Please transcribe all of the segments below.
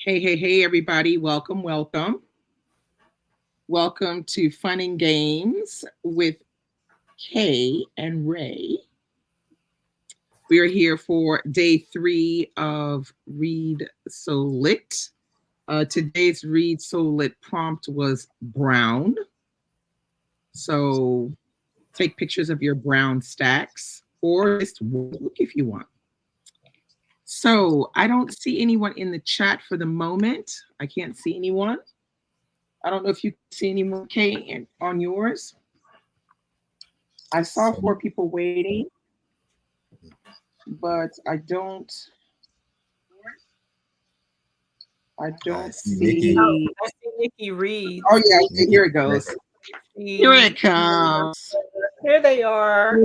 Hey, everybody. Welcome. Welcome to Fun and Games with Kay and Ray. We are here for day 3 of Read So Lit. Today's Read So Lit prompt was brown. So take pictures of your brown stacks or just look if you want. So I don't see anyone in the chat for the moment. I can't see anyone. I don't know if you can see anyone, Kay, on yours. I saw 4 people waiting, but I don't see. Oh, I see Nikki Reed. Oh yeah, okay, here it goes. Here it comes. Here they are.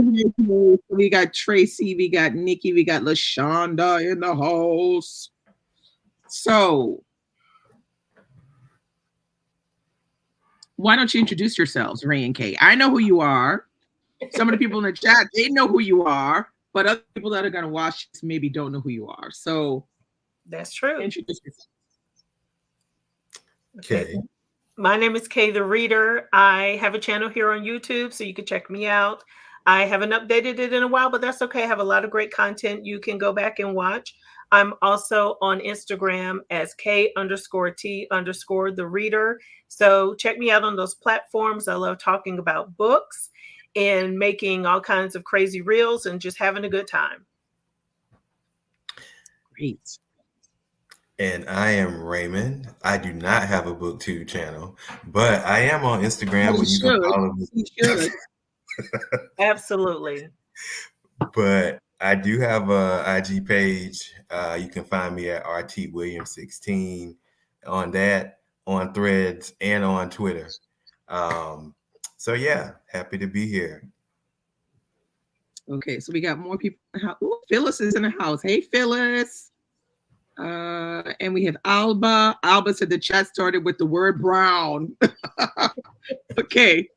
We got Tracy, we got Nikki, we got LaShonda in the house. So why don't you introduce yourselves, Ray and Kay? I know who you are. Some of the people in the chat, they know who you are, but other people that are going to watch this maybe don't know who you are. So that's true. Introduce yourself. Okay. My name is Kay the Reader. I have a channel here on YouTube, so you can check me out. I haven't updated it in a while, but that's okay. I have a lot of great content you can go back and watch. I'm also on Instagram as K_T_the Reader. So check me out on those platforms. I love talking about books and making all kinds of crazy reels and just having a good time. Great. And I am Raymond. I do not have a BookTube channel, but I am on Instagram. You should. You should. Absolutely. But I do have a IG page. You can find me at RTWilliams16 on that, on Threads, and on Twitter. So yeah, happy to be here. Okay, so we got more people. Ooh, Phyllis is in the house. Hey, Phyllis. And we have Alba. Alba said the chat started with the word brown. Okay.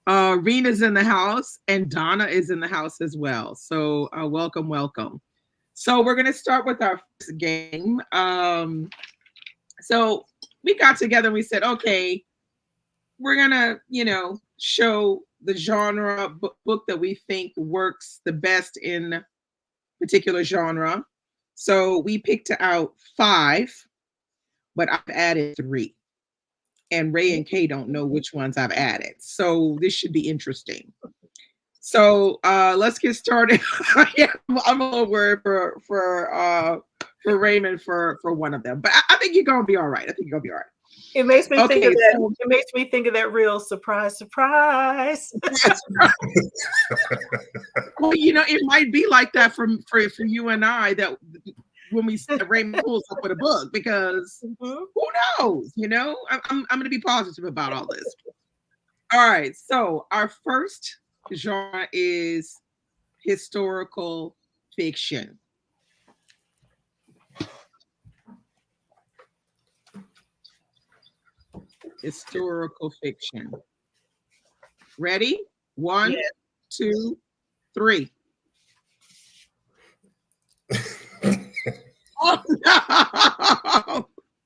Rena's in the house and Donna is in the house as well. So welcome. So we're going to start with our first game. So we got together and we said, okay, we're going to, show the genre book that we think works the best in particular genre. So we picked out 5, but I've added 3. And Ray and Kay don't know which ones I've added. So this should be interesting. So let's get started. Yeah, I'm a little worried for Raymond for one of them, but I think you're gonna be all right. I think you're gonna be all right. It makes me think of that. So, it makes me think of that real surprise. Well, it might be like that for you and I, that when we said Raymond pulls up with a book, because who knows? I'm going to be positive about all this. All right, so our first genre is historical fiction. Historical fiction. Ready? 1, 2, 3. Oh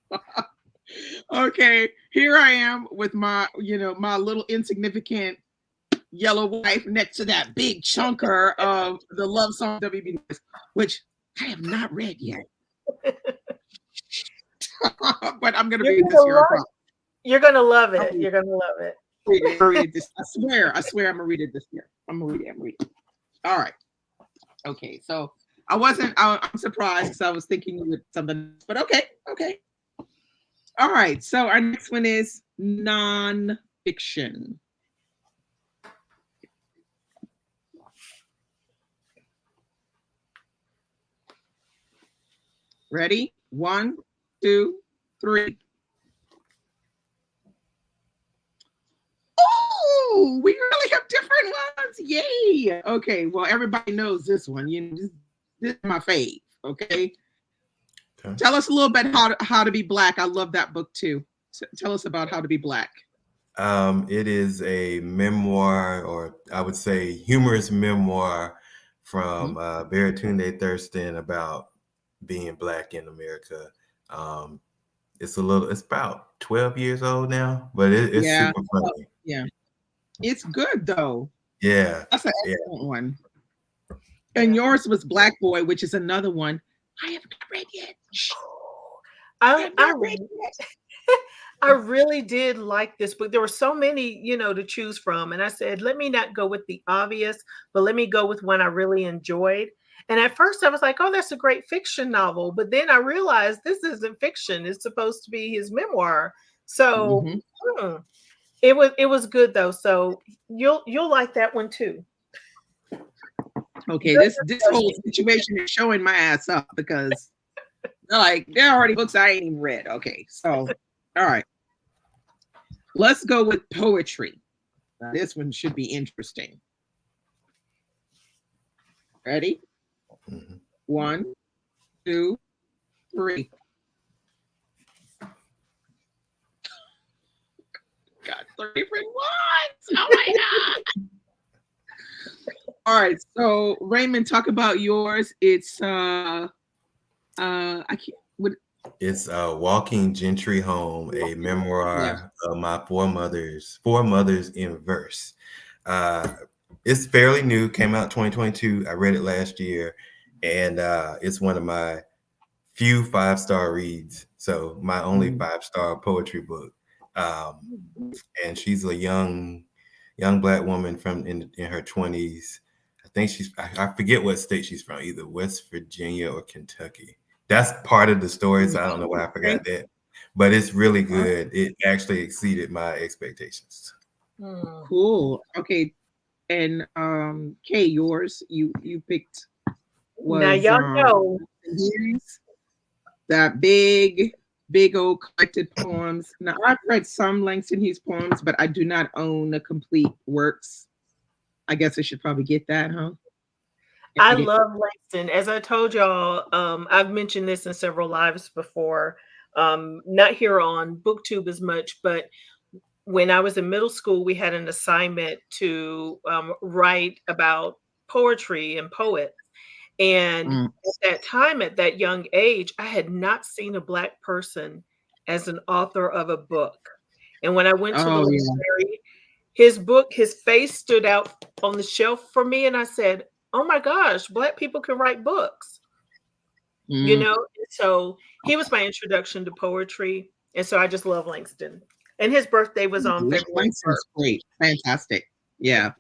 no! Okay, here I am with my, my little insignificant yellow wife next to that big chunker of the love song WB, which I have not read yet. But I'm gonna read this here. You're gonna love it. You're gonna love it. Read this. I swear I'm gonna read it this year. I'm gonna read it. All right. Okay, so I'm surprised because I was thinking with something, but okay. All right, so our next one is nonfiction. Ready? 1, 2, 3. Oh, we really have different ones. Yay. Okay, well, everybody knows this one. This is my fave. Okay. Tell us a little bit how to be Black. I love that book too. So tell us about How to Be Black. It is a memoir, or I would say humorous memoir from Baratunde Thurston about being Black in America. it's about 12 years old now, but it's Yeah. super funny. Yeah. It's good though. Yeah. That's an Yeah. excellent one. And yours was Black Boy, which is another one I have not read yet. I really did like this book. There were so many, to choose from. And I said, let me not go with the obvious, but let me go with one I really enjoyed. And at first I was like, oh, that's a great fiction novel. But then I realized this isn't fiction. It's supposed to be his memoir. So it was good though. So you'll like that one too. Okay, this whole situation is showing my ass up because like there are already books I ain't even read. Okay, so all right. Let's go with poetry. Now, this one should be interesting. Ready? 1, 2, 3. Got 3 different ones. Oh my god. All right, so Raymond, talk about yours. It's I can't. What? It's Walking Gentry Home, a memoir of my four mothers in verse. It's fairly new, came out 2022. I read it last year, and it's one of my few 5-star reads. So my only 5-star poetry book. And she's a young Black woman in her 20s. I think I forget what state she's from, either West Virginia or Kentucky. That's part of the story, so I don't know why I forgot that. But it's really good. It actually exceeded my expectations. Cool. Okay. And Kay, yours, you picked was now y'all know that big old collected poems. Now I've read some Langston Hughes poems, but I do not own the complete works. I guess I should probably get that, huh? I love Langston. As I told y'all, I've mentioned this in several lives before. Not here on BookTube as much, but when I was in middle school, we had an assignment to write about poetry and poets. And at that time, at that young age, I had not seen a Black person as an author of a book. And when I went to the library, his face stood out on the shelf for me. And I said, oh my gosh, Black people can write books. So he was my introduction to poetry. And so I just love Langston. And his birthday was on February 1st. Great. Fantastic. Yeah.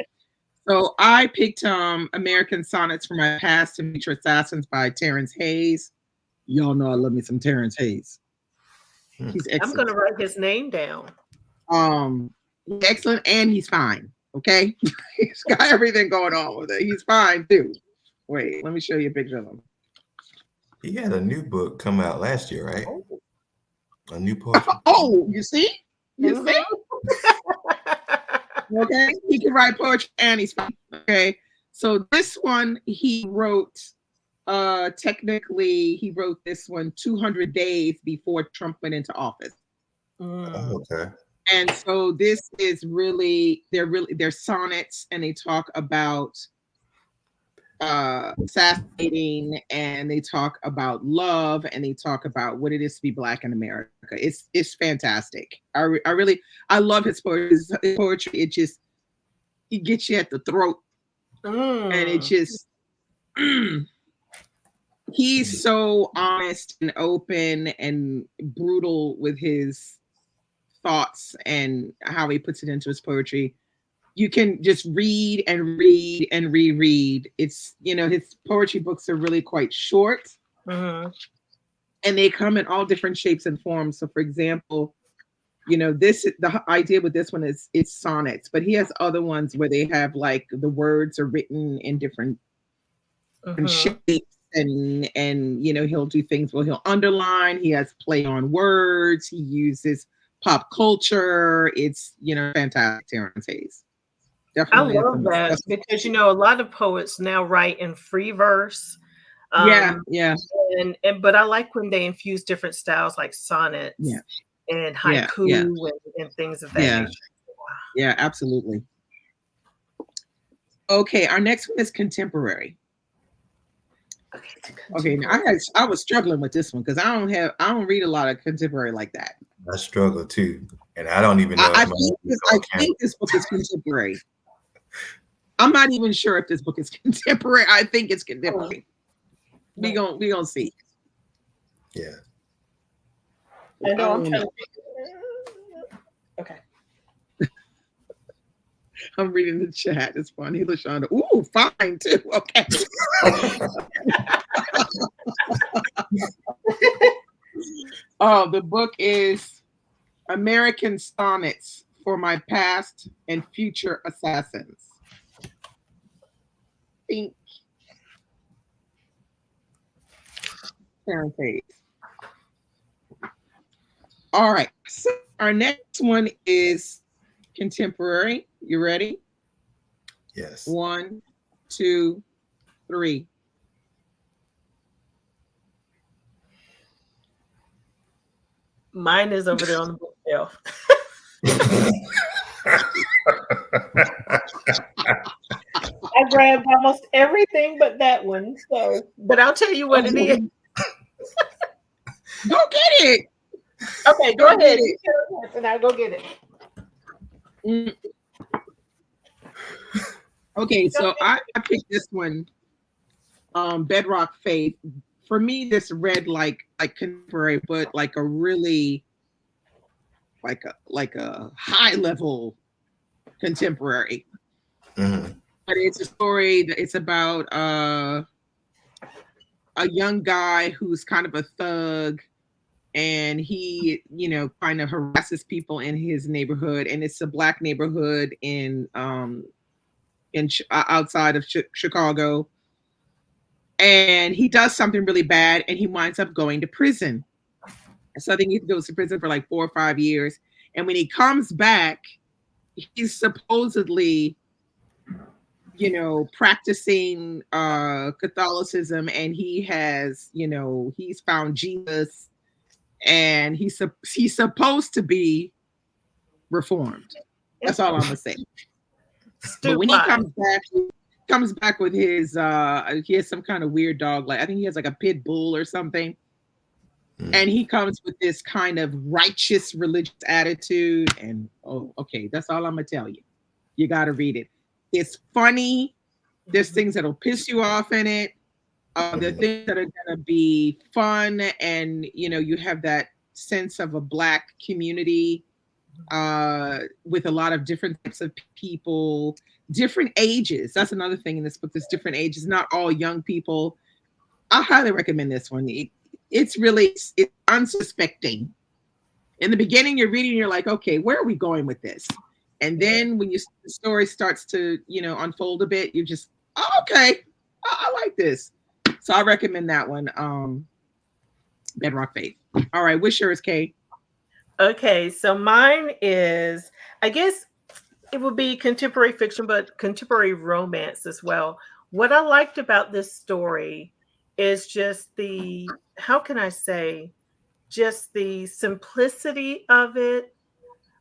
So I picked American Sonnets for My Past and Future Assassins by Terrence Hayes. Y'all know I love me some Terrence Hayes. He's excellent. I'm gonna write his name down. Excellent, and he's fine. Okay. He's got everything going on with it. He's fine too. Wait, let me show you a picture of him. He had a new book come out last year, right? A new poetry. Oh, you see? You see? Okay, he can write poetry and he's fine. Okay, so this one he wrote. Technically, he wrote this one 200 days before Trump went into office. Okay. And so this is they're sonnets, and they talk about assassinating, and they talk about love, and they talk about what it is to be Black in America. It's fantastic. I love his poetry. His poetry, it gets you at the throat, and it just he's so honest and open and brutal with his thoughts and how he puts it into his poetry. You can just read and read and reread. It's, his poetry books are really quite short, and they come in all different shapes and forms. So for example, the idea with this one is it's sonnets, but he has other ones where they have like the words are written in different shapes, and he'll do things where he'll underline. He has play on words. He uses pop culture. It's fantastic. Terrence Hayes. Definitely. I love that because a lot of poets now write in free verse. Yeah. But I like when they infuse different styles like sonnets and haiku and things of that nature. Wow. Yeah, absolutely. Okay, our next one is contemporary. Okay, now I was struggling with this one because I don't read a lot of contemporary like that. I struggle too, and I don't even know. I think this book is contemporary. I'm not even sure if this book is contemporary. I think it's contemporary. We gonna see. Yeah. I know. I'm trying to okay. I'm reading the chat. It's funny, LaShonda. Ooh, fine too. Okay. Oh, the book is American Sonnets for My Past and Future Assassins. Think. Page. All right. So our next one is contemporary. You ready? Yes. 1, 2, 3. Mine is over there on the bookshelf. I grabbed almost everything but that one. So, but I'll tell you what it is. Go get it. Okay, go ahead. And I'll go get it. Okay, so I picked this one, Bedrock Faith. For me, this read like contemporary, but like a really like a high level contemporary. Mm-hmm. But it's a story that it's about a young guy who's kind of a thug, and he, kind of harasses people in his neighborhood, and it's a Black neighborhood in outside of Chicago. And he does something really bad, and he winds up going to prison. So I think he goes to prison for like 4 or 5 years. And when he comes back, he's supposedly, practicing Catholicism, and he has, he's found Jesus, and he's supposed to be reformed. That's all I'm gonna say. But when he comes back with his he has some kind of weird dog, like I think he has like a pit bull or something. And he comes with this kind of righteous religious attitude, and okay, that's all I'm gonna tell you. You gotta read it. It's funny. There's things that'll piss you off in it. There are things that are gonna be fun, and you have that sense of a Black community with a lot of different types of people, different ages. That's another thing in this book. There's different ages, not all young people. I highly recommend this one. It's unsuspecting. In the beginning, you're reading, you're like, okay, where are we going with this? And then when the story starts to, unfold a bit, you just, okay, I like this. So I recommend that one, Bedrock Faith. All right, what's yours, Kay? Okay, so mine is, I guess it would be contemporary fiction, but contemporary romance as well. What I liked about this story is just how can I say, just the simplicity of it,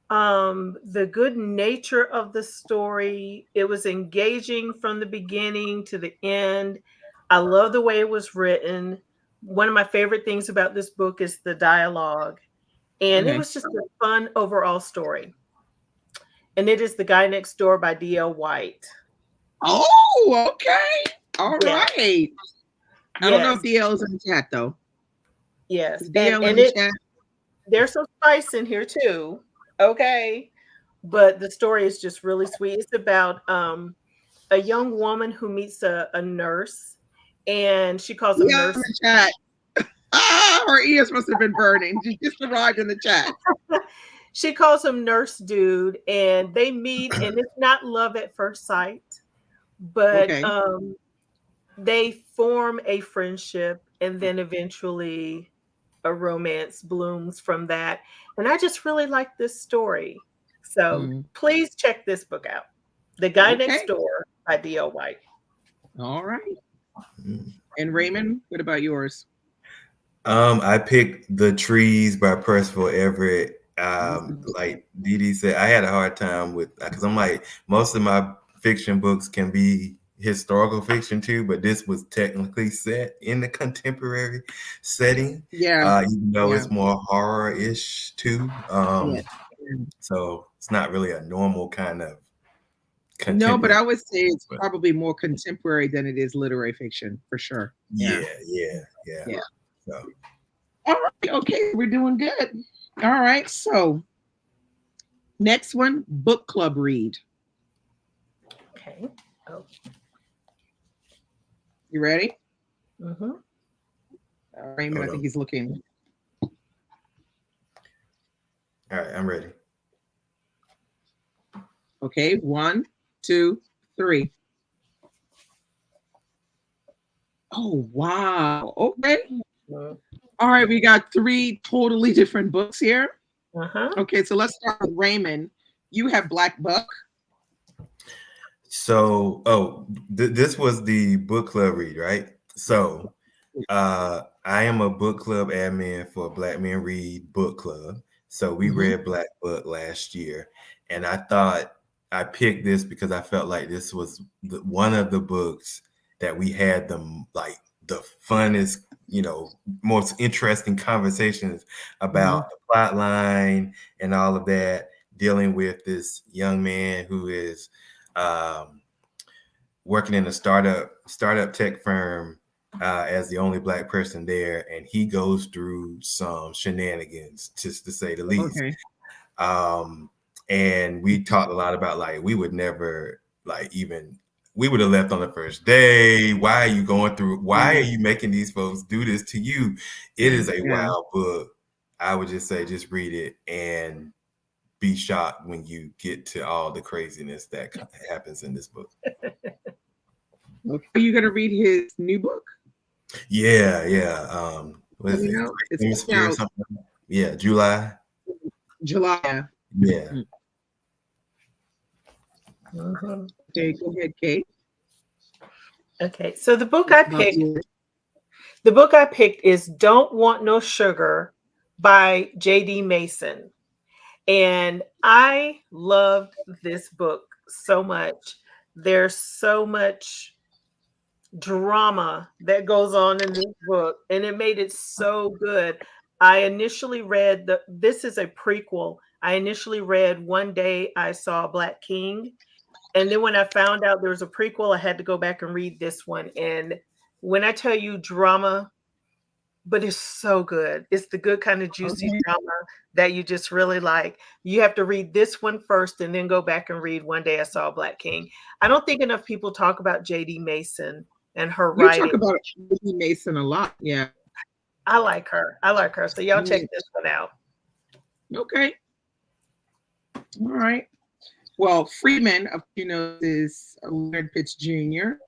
the good nature of the story. It was engaging from the beginning to the end. I love the way it was written. One of my favorite things about this book is the dialogue. And it was just a fun overall story. And it is The Guy Next Door by D.L. White. Oh, okay. All right. I don't know if DL's in the chat, though. Yes. DL in the chat? There's some spice in here, too. Okay. But the story is just really sweet. It's about a young woman who meets a nurse, and she calls him nurse. In the chat. Her ears must have been burning. She just arrived in the chat. She calls him Nurse Dude, and they meet, and it's not love at first sight, but they form a friendship, and then eventually a romance blooms from that. And I just really like this story. So please check this book out. The Guy Next Door by D.L. White. All right. And Raymond, what about yours? I picked The Trees by Purpp Everett. Like Dee Dee said, I had a hard time with, because I'm like, most of my fiction books can be, historical fiction too, but this was technically set in the contemporary setting. Yeah. Even though Yeah. it's more horror-ish too. Yeah. So it's not really a normal kind of No, but contemporary. I would say it's But probably more contemporary than it is literary fiction, for sure. yeah. Yeah. So All right. Okay. We're doing good. All right. So next one, book club read. Okay. Oh. You ready? Mm-hmm. Raymond, hold I think on. he's looking. All right, I'm ready. Okay. 1, 2, 3. Oh, wow. Okay. All right. We got 3 totally different books here. Uh-huh. Okay. So let's start with Raymond. You have Black Buck. So, this was the book club read, right? So, I am a book club admin for Black Men Read Book Club. So we read Black Book last year, and I thought I picked this because I felt like this was one of the books that we had the funnest, most interesting conversations about the plot line and all of that, dealing with this young man who is working in a startup tech firm as the only Black person there, and he goes through some shenanigans, just to say the least. Okay. And we talked a lot about we would never we would have left on the first day. Why are you going through? Why are you making these folks do this to you? It is a wild book. I would just say, just read it and be shocked when you get to all the craziness that happens in this book. Okay. Are you going to read his new book? Yeah. What is it? It's Hemisphere or something? Yeah, July. July. Yeah. Okay, go ahead, Kate. Okay, so the book I picked is Don't Want No Sugar by J.D. Mason. And I loved this book so much. There's so much drama that goes on in this book, and it made it so good. I initially read this is a prequel. I initially read One Day I Saw a Black King. And then when I found out there was a prequel, I had to go back and read this one. And when I tell you drama, but it's so good. It's the good kind of juicy drama that you just really like. You have to read this one first and then go back and read One Day I Saw a Black King. I don't think enough people talk about J.D. Mason and her writing. You talk about J.D. Mason a lot. Yeah. I like her. So y'all check this one out. Okay. All right. Well, Freeman, is Leonard Pitts Jr.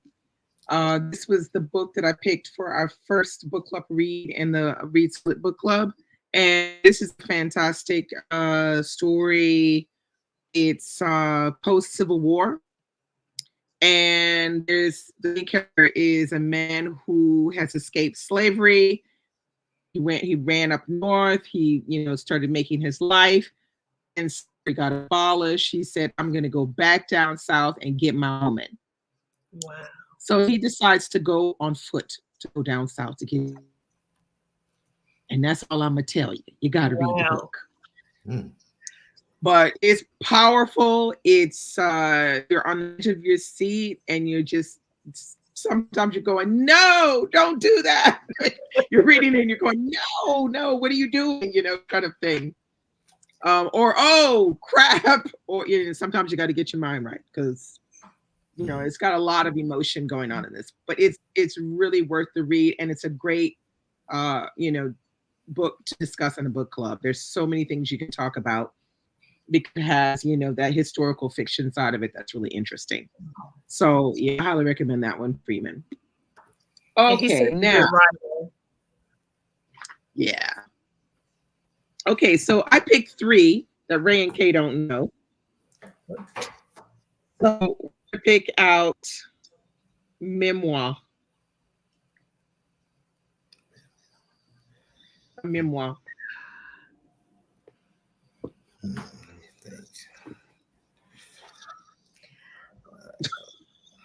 This was the book that I picked for our first book club read in the Read Split Book Club. And this is a fantastic story. It's post-Civil War. And the main character is a man who has escaped slavery. He ran up north. He, started making his life. And he got abolished. He said, I'm going to go back down south and get my woman. Wow. So he decides to go on foot to go down south to get. And that's all I'm going to tell you. You got to read the book. But it's powerful. It's you're on the edge of your seat and you're just, sometimes you're going, no, don't do that. You're reading it and you're going, no, what are you doing? Kind of thing. Or, oh, crap. Or sometimes you got to get your mind right because, it's got a lot of emotion going on in this. But it's really worth the read. And it's a great, book to discuss in a book club. There's so many things you can talk about because it has, that historical fiction side of it that's really interesting. So, yeah, I highly recommend that one, Freeman. Okay, now. Yeah. Okay, so I picked 3 that Ray and Kay don't know. So I pick out Memoir. Memoir.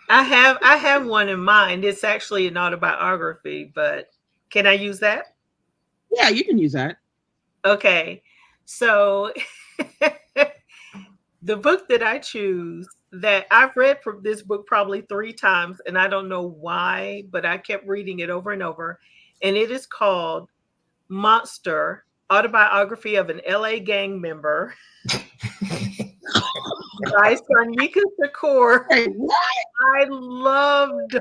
I have one in mind. It's actually an autobiography, but can I use that? Yeah, you can use that. Okay. So the book that I choose, that I've read from this book probably 3 times, and I don't know why, but I kept reading it over and over. And it is called Monster, Autobiography of an LA Gang Member by Sonika Shakur. Hey, what? I loved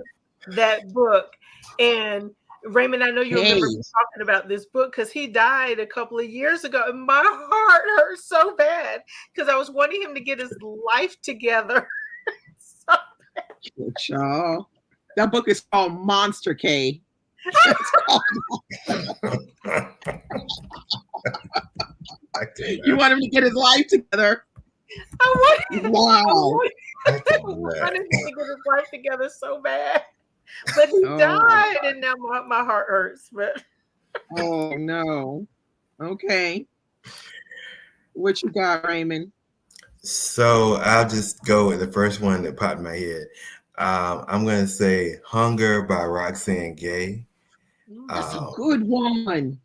that book. And Raymond, I know you Hey, remember me talking about this book because he died a couple of years ago. And my heart hurt so bad because I was wanting him to get his life together. So, y'all. That book is called Monster K. It's called, you want him to get his life together. I Wow. wanted him to get his life together so bad. But he died, and now my heart hurts. But oh no. Okay. What you got, Raymond? So I'll just go with the first one that popped in my head. I'm going to say Hunger by Roxane Gay. That's a good one.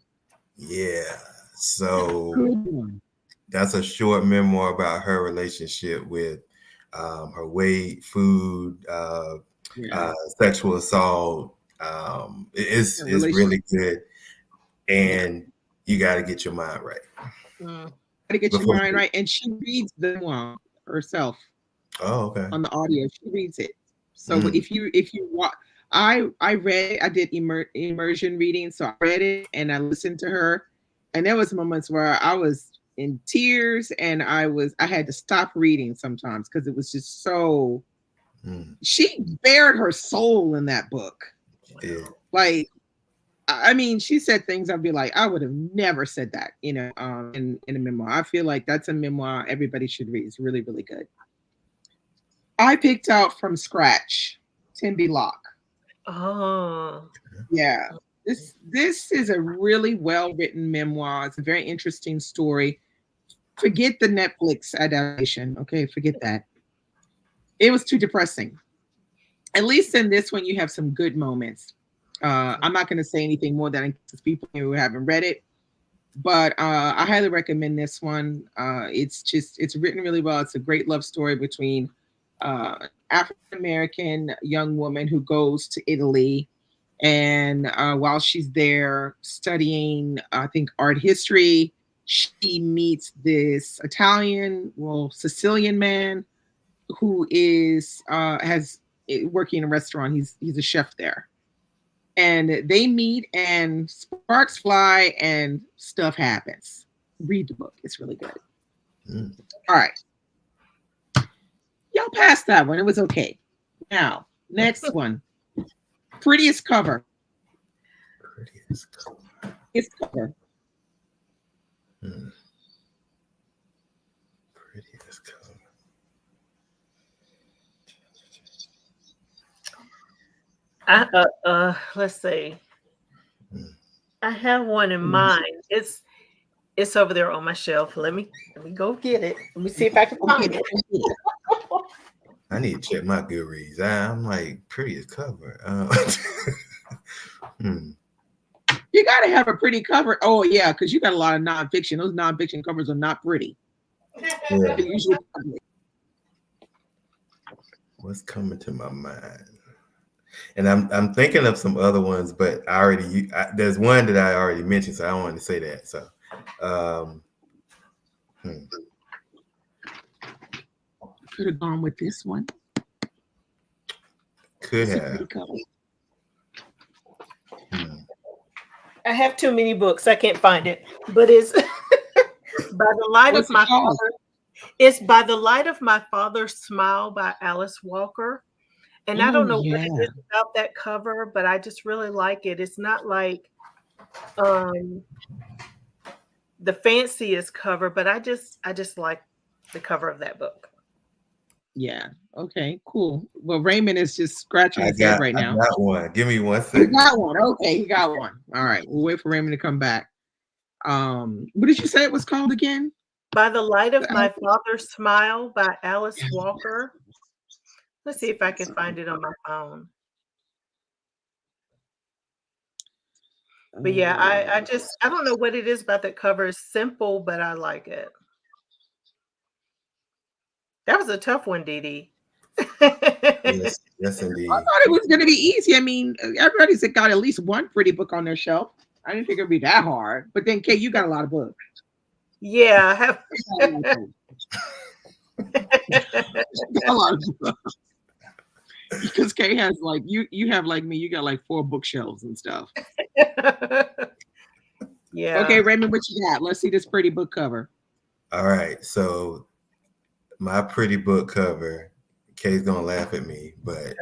Yeah. So Good one. that's a short memoir about her relationship with her weight, food, sexual assault. It's really good. And you got to get your mind right. Got to get your mind right. And she reads the memoir herself. Oh, okay. On the audio, she reads it. So if you watch, I did immersion reading, so I read it and I listened to her, and there was moments where I was in tears and I had to stop reading sometimes because it was just so. She bared her soul in that book. Yeah. Like, I mean, she said things I'd be like, I would have never said that, in a memoir. I feel like that's a memoir everybody should read. It's really, really good. I picked out from scratch Timby Locke. oh, Yeah. This is a really well-written memoir. It's a very interesting story. Forget the Netflix adaptation. Okay, forget that. It was too depressing. At least in this one, you have some good moments. I'm not going to say anything more than people who haven't read it, but I highly recommend this one. It's written really well. It's a great love story between African-American young woman who goes to Italy, and while she's there studying, I think, art history, she meets this Sicilian man who is working in a restaurant. He's a chef there, and they meet and sparks fly and stuff happens. Read the book; it's really good. All right. Y'all passed that one. It was okay. Now, next one. Prettiest cover. Prettiest cover. Prettiest cover. Let's see. I have one in mind. It's over there on my shelf. Let me go get it. Let me see if I can find it. I need to check my Goodreads. I'm like, prettiest cover. You got to have a pretty cover. Oh, yeah, because you got a lot of nonfiction. Those nonfiction covers are not pretty. Yeah. Usually what's coming to my mind? And I'm thinking of some other ones, but there's one that I already mentioned, so I don't want to say that. So, could have gone with this one. Could have. I have too many books. I can't find it, but it's by the light of my father. It's By the Light of My Father's Smile by Alice Walker. And I don't know what it is about that cover, but I just really like it. It's not like the fanciest cover, but I just like the cover of that book. Yeah. Okay, cool. Well, Raymond is just scratching his head right now. I got one. Give me 1 second. He got one. Okay, he got one. All right. We'll wait for Raymond to come back. What did you say it was called again? By the Light of My Father's Smile by Alice Walker. Let's see if I can find it on my phone. But yeah, I don't know what it is about that cover. It's simple, but I like it. That was a tough one, Dee Dee. Yes, yes, indeed. I thought it was going to be easy. I mean, everybody's got at least one pretty book on their shelf. I didn't think it'd be that hard. But then, Kay, you got a lot of books. Yeah, I have. A lot of books. Because Kay has like you have like me. You got like 4 bookshelves and stuff. Yeah. Okay, Raymond, what you got? Let's see this pretty book cover. All right, my pretty book cover. Kay's gonna laugh at me, but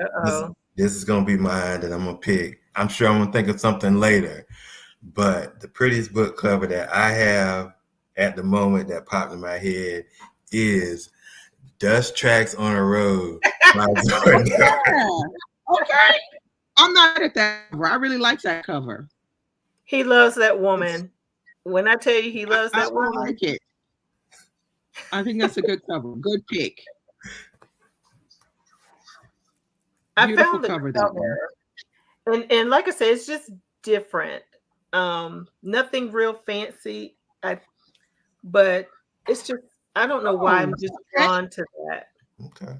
this is gonna be mine that I'm gonna pick. I'm sure I'm gonna think of something later, but the prettiest book cover that I have at the moment that popped in my head is "Dust Tracks on a Road" by Jordan. Okay, I'm not at that cover. I really like that cover. He loves that woman. When I tell you he loves that woman, I like it. I think that's a good cover. Good pick. Beautiful I found the cover. And like I said, it's just different. Nothing real fancy. But it's just I don't know why I'm just drawn to that. Okay.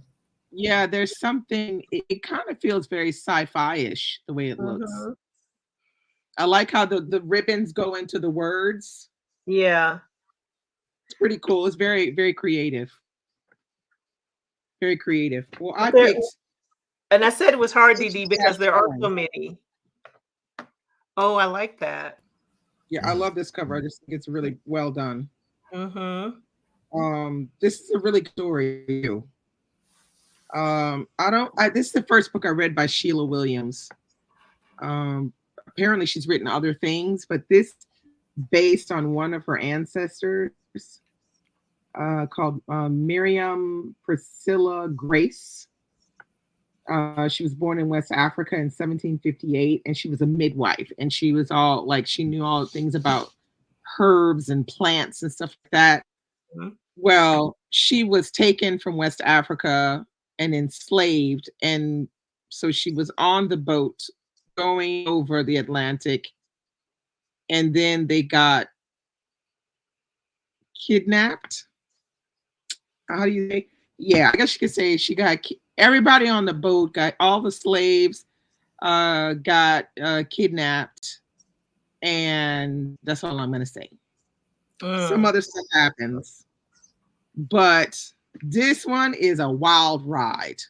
Yeah, there's something. It kind of feels very sci-fi-ish the way it looks. I like how the ribbons go into the words. Yeah. It's pretty cool. It's very, very creative. Very creative. Well, I picked. And I said it was hard, Dee Dee, because there are so many. Oh, I like that. Yeah, I love this cover. I just think it's really well done. Mm-hmm. This is a really good story too. This is the first book I read by Sheila Williams. Apparently she's written other things, but this based on one of her ancestors, called Miriam Priscilla Grace. She was born in West Africa in 1758, and she was a midwife, and she was all like, she knew all things about herbs and plants and stuff like that. Mm-hmm. Well, she was taken from West Africa and enslaved, and so she was on the boat going over the Atlantic, and then they got kidnapped. How do you say? Yeah, I guess you could say she got everybody on the boat, got all the slaves, got kidnapped, and that's all I'm gonna say. Some other stuff happens, but this one is a wild ride.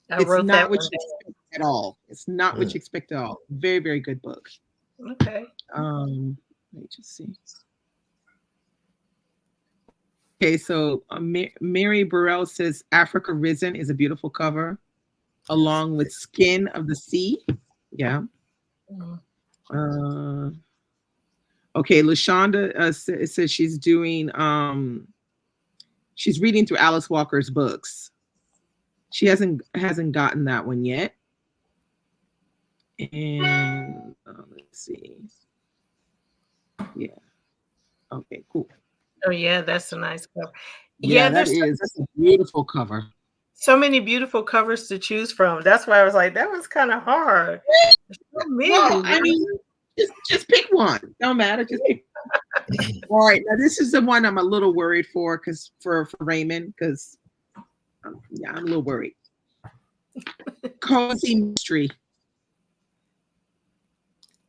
It's not what you expect at all. It's not what you expect at all. Very, very good book. Okay. Let me just see. Okay, so Mary Burrell says Africa Risen is a beautiful cover, along with Skin of the Sea. Yeah. Okay, LaShonda says she's doing, she's reading through Alice Walker's books. She hasn't gotten that one yet. And let's see. Yeah. Okay, cool. Oh yeah, that's a nice cover. Yeah, that's a beautiful cover. So many beautiful covers to choose from. That's why I was like, that was kind of hard. Well, I mean, just pick one. Don't matter. Just pick. All right, now this is the one I'm a little worried for, for Raymond, because I'm a little worried. Cozy Mystery.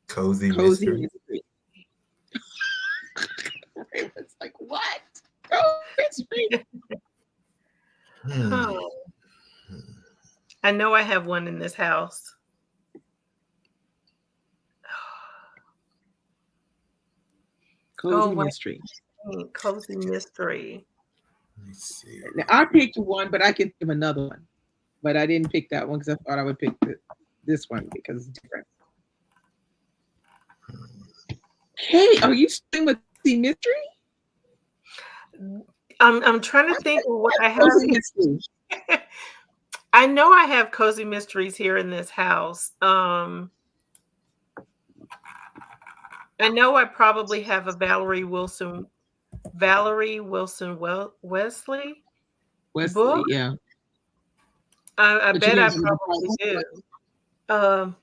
Cozy Mystery. It's like, what? Cozy Mystery. I know I have one in this house. Cozy Mystery. Cozy Mystery. Let's see. Now, I picked one, but I can give another one. But I didn't pick that one because I thought I would pick this one because it's different. Hey, are you still with the mystery? I'm trying to think of what I have. I know I have Cozy Mysteries here in this house. I know I probably have a Valerie Wilson Wesley book. Yeah. I But you bet I didn't give me the probably title. do. Um,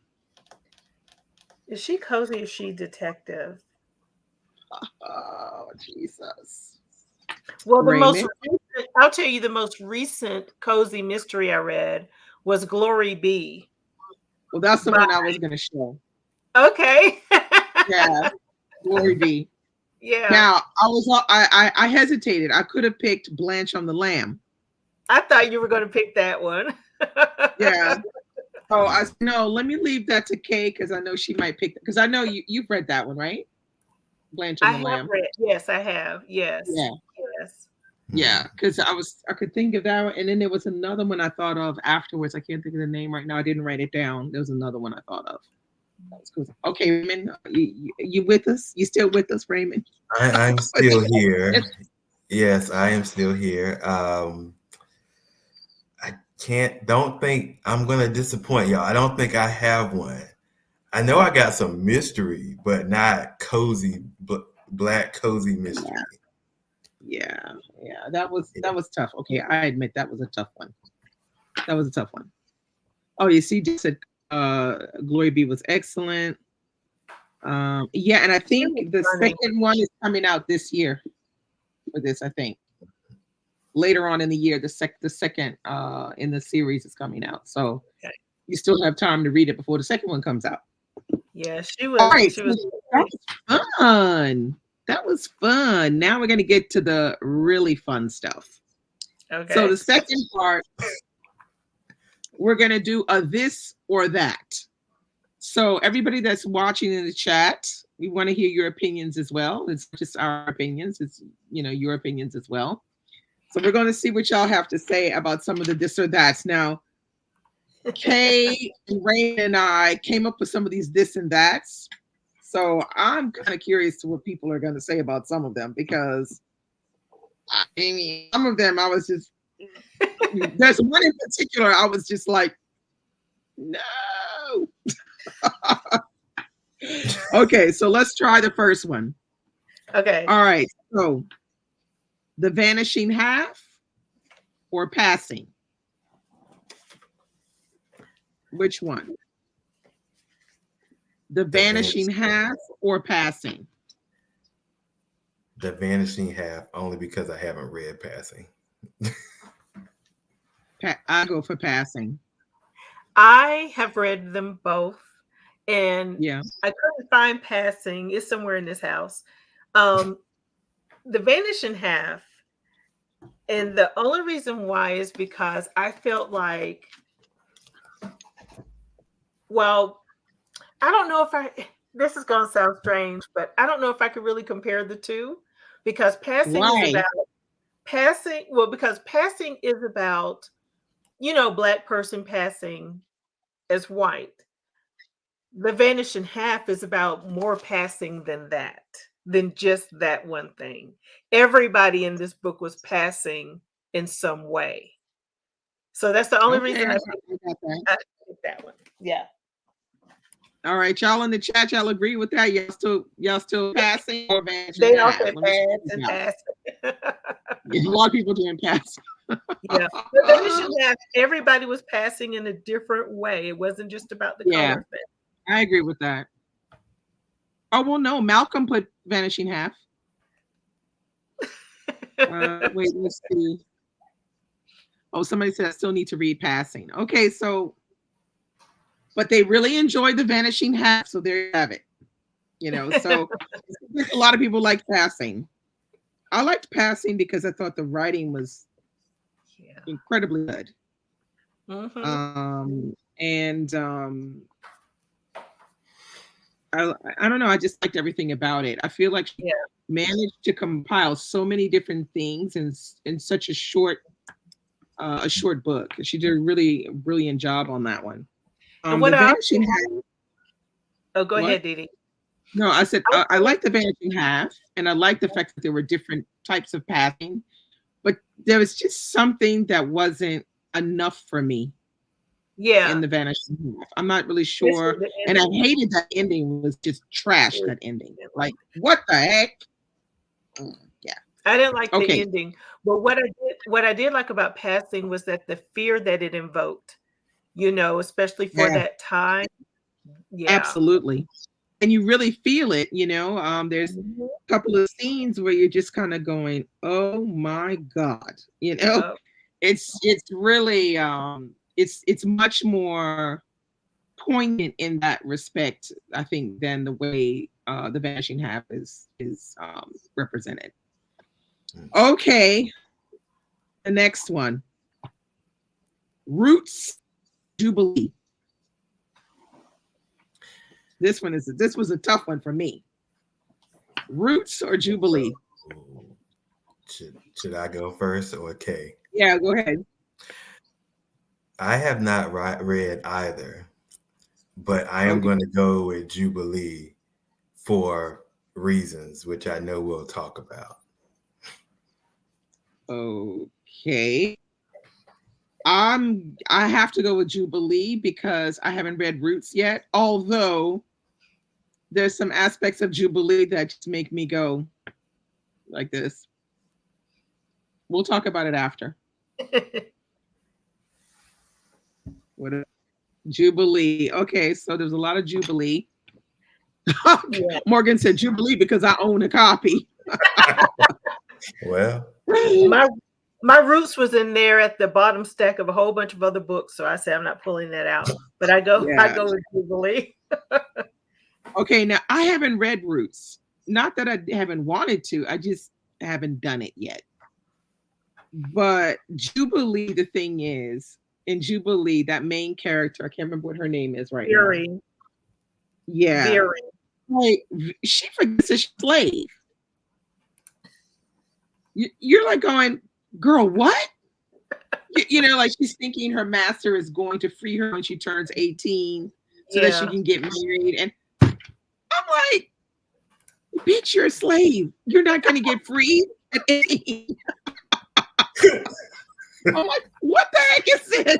is she cozy or is she detective? Oh, Jesus. Well, Raymond. I'll tell you the most recent cozy mystery I read was Glory Be. Well, that's the By, one I was going to show. okay. Yeah, Glory be. Yeah. Now, I hesitated. I could have picked Blanche on the Lamb. I thought you were going to pick that one. Yeah. Oh, I no. Let me leave that to Kay because I know she might pick. Because I know you've read that one, right? Blanche on I the have Lamb. read. Yes, I have. Yes. Yeah. Yes. Yeah, because I could think of that one, and then there was another one I thought of afterwards. I can't think of the name right now. I didn't write it down. There was another one I thought of. That was cool. Okay, Raymond, you with us? You still with us, Raymond? I'm still here. Yes, I am still here. I don't think I'm going to disappoint y'all. I don't think I have one. I know I got some mystery, but not cozy, black cozy mystery. Yeah, that was tough. Okay, I admit that was a tough one. That was a tough one. Oh, you see, just said Glory Be was excellent. Yeah, and I think the second one is coming out this year for this, I think. Later on in the year, the second in the series is coming out. So you still have time to read it before the second one comes out. Yeah, she was. All right, She was. that was fun. That was fun. Now we're gonna get to the really fun stuff. Okay. So the second part, we're gonna do a this or that. So everybody that's watching in the chat, we want to hear your opinions as well. It's just our opinions. It's your opinions as well. So we're going to see what y'all have to say about some of the this or that's. Now, Kay and Raymond and I came up with some of these this and that's. So I'm kind of curious to what people are going to say about some of them because I mean, some of them I was just there's one in particular I was just like, no. Okay, so let's try the first one. Okay. All right. So the vanishing half or passing? Which one? The vanishing half or passing? The Vanishing Half, only because I haven't read Passing. I go for passing. I have read them both, and yeah, I couldn't find Passing. It's somewhere in this house. The Vanishing Half, and the only reason why is because I felt like, well, I don't know if this is going to sound strange, but I don't know if I could really compare the two because Passing is about passing. Well, because Passing is about, Black person passing as white. The Vanishing Half is about more passing than just that one thing. Everybody in this book was passing in some way. So that's the only reason I picked that one. Yeah. All right, y'all in the chat, y'all agree with that? Y'all still passing or vanishing? They all said pass and pass. A lot of people doing passing. Yeah, the Vanishing Half, everybody was passing in a different way. It wasn't just about the color thing. I agree with that. Oh well, no, Malcolm put Vanishing Half. Wait, let's see. Oh, somebody said I still need to read Passing. Okay, so, but they really enjoyed the Vanishing Half, so there you have it. So a lot of people like Passing. I liked Passing because I thought the writing was incredibly good. Mm-hmm. I don't know. I just liked everything about it. I feel like she managed to compile so many different things in such a short book. She did a really brilliant job on that one. And what the Vanishing Half. Oh, go ahead, Didi. No, I said I like the Vanishing Half, and I like the fact that there were different types of passing, but there was just something that wasn't enough for me. Yeah. In the Vanishing Half. I'm not really sure. And I hated that ending. Was just trash, that ending. Like, what the heck? Yeah. I didn't like the Okay. ending, but what I did like about Passing was that the fear that it invoked, especially for Yeah, that time. Yeah. absolutely. And you really feel it, there's Mhm. a couple of scenes where you're just kind of going, "Oh my God," Yep. It's really it's much more poignant in that respect, I think, than the way the Vanishing Half is represented. Mm. Okay, the next one, Roots, Jubilee. This was a tough one for me. Roots or Jubilee? Ooh. Should I go first or Kay? Yeah, go ahead. I have not read either, but I am Okay. going to go with Jubilee for reasons which I know we'll talk about. Okay. I have to go with Jubilee because I haven't read Roots yet. Although there's some aspects of Jubilee that just make me go like this. We'll talk about it after. What Jubilee? Okay, so there's a lot of Jubilee. Yeah. Morgan said Jubilee because I own a copy. Well, My my Roots was in there at the bottom stack of a whole bunch of other books, so I said I'm not pulling that out. But I Yeah. go with Jubilee. Okay, now I haven't read Roots. Not that I haven't wanted to, I just haven't done it yet. But Jubilee, the thing is, in Jubilee, that main character, I can't remember what her name is right now. Very, Yeah. very. Like, she forgets she's a slave. You're like going, girl, what? Like she's thinking her master is going to free her when she turns 18 so that she Yeah. can get married. And I'm like, bitch, you're a slave. You're not going to get free at 18. I'm like, what the heck is this?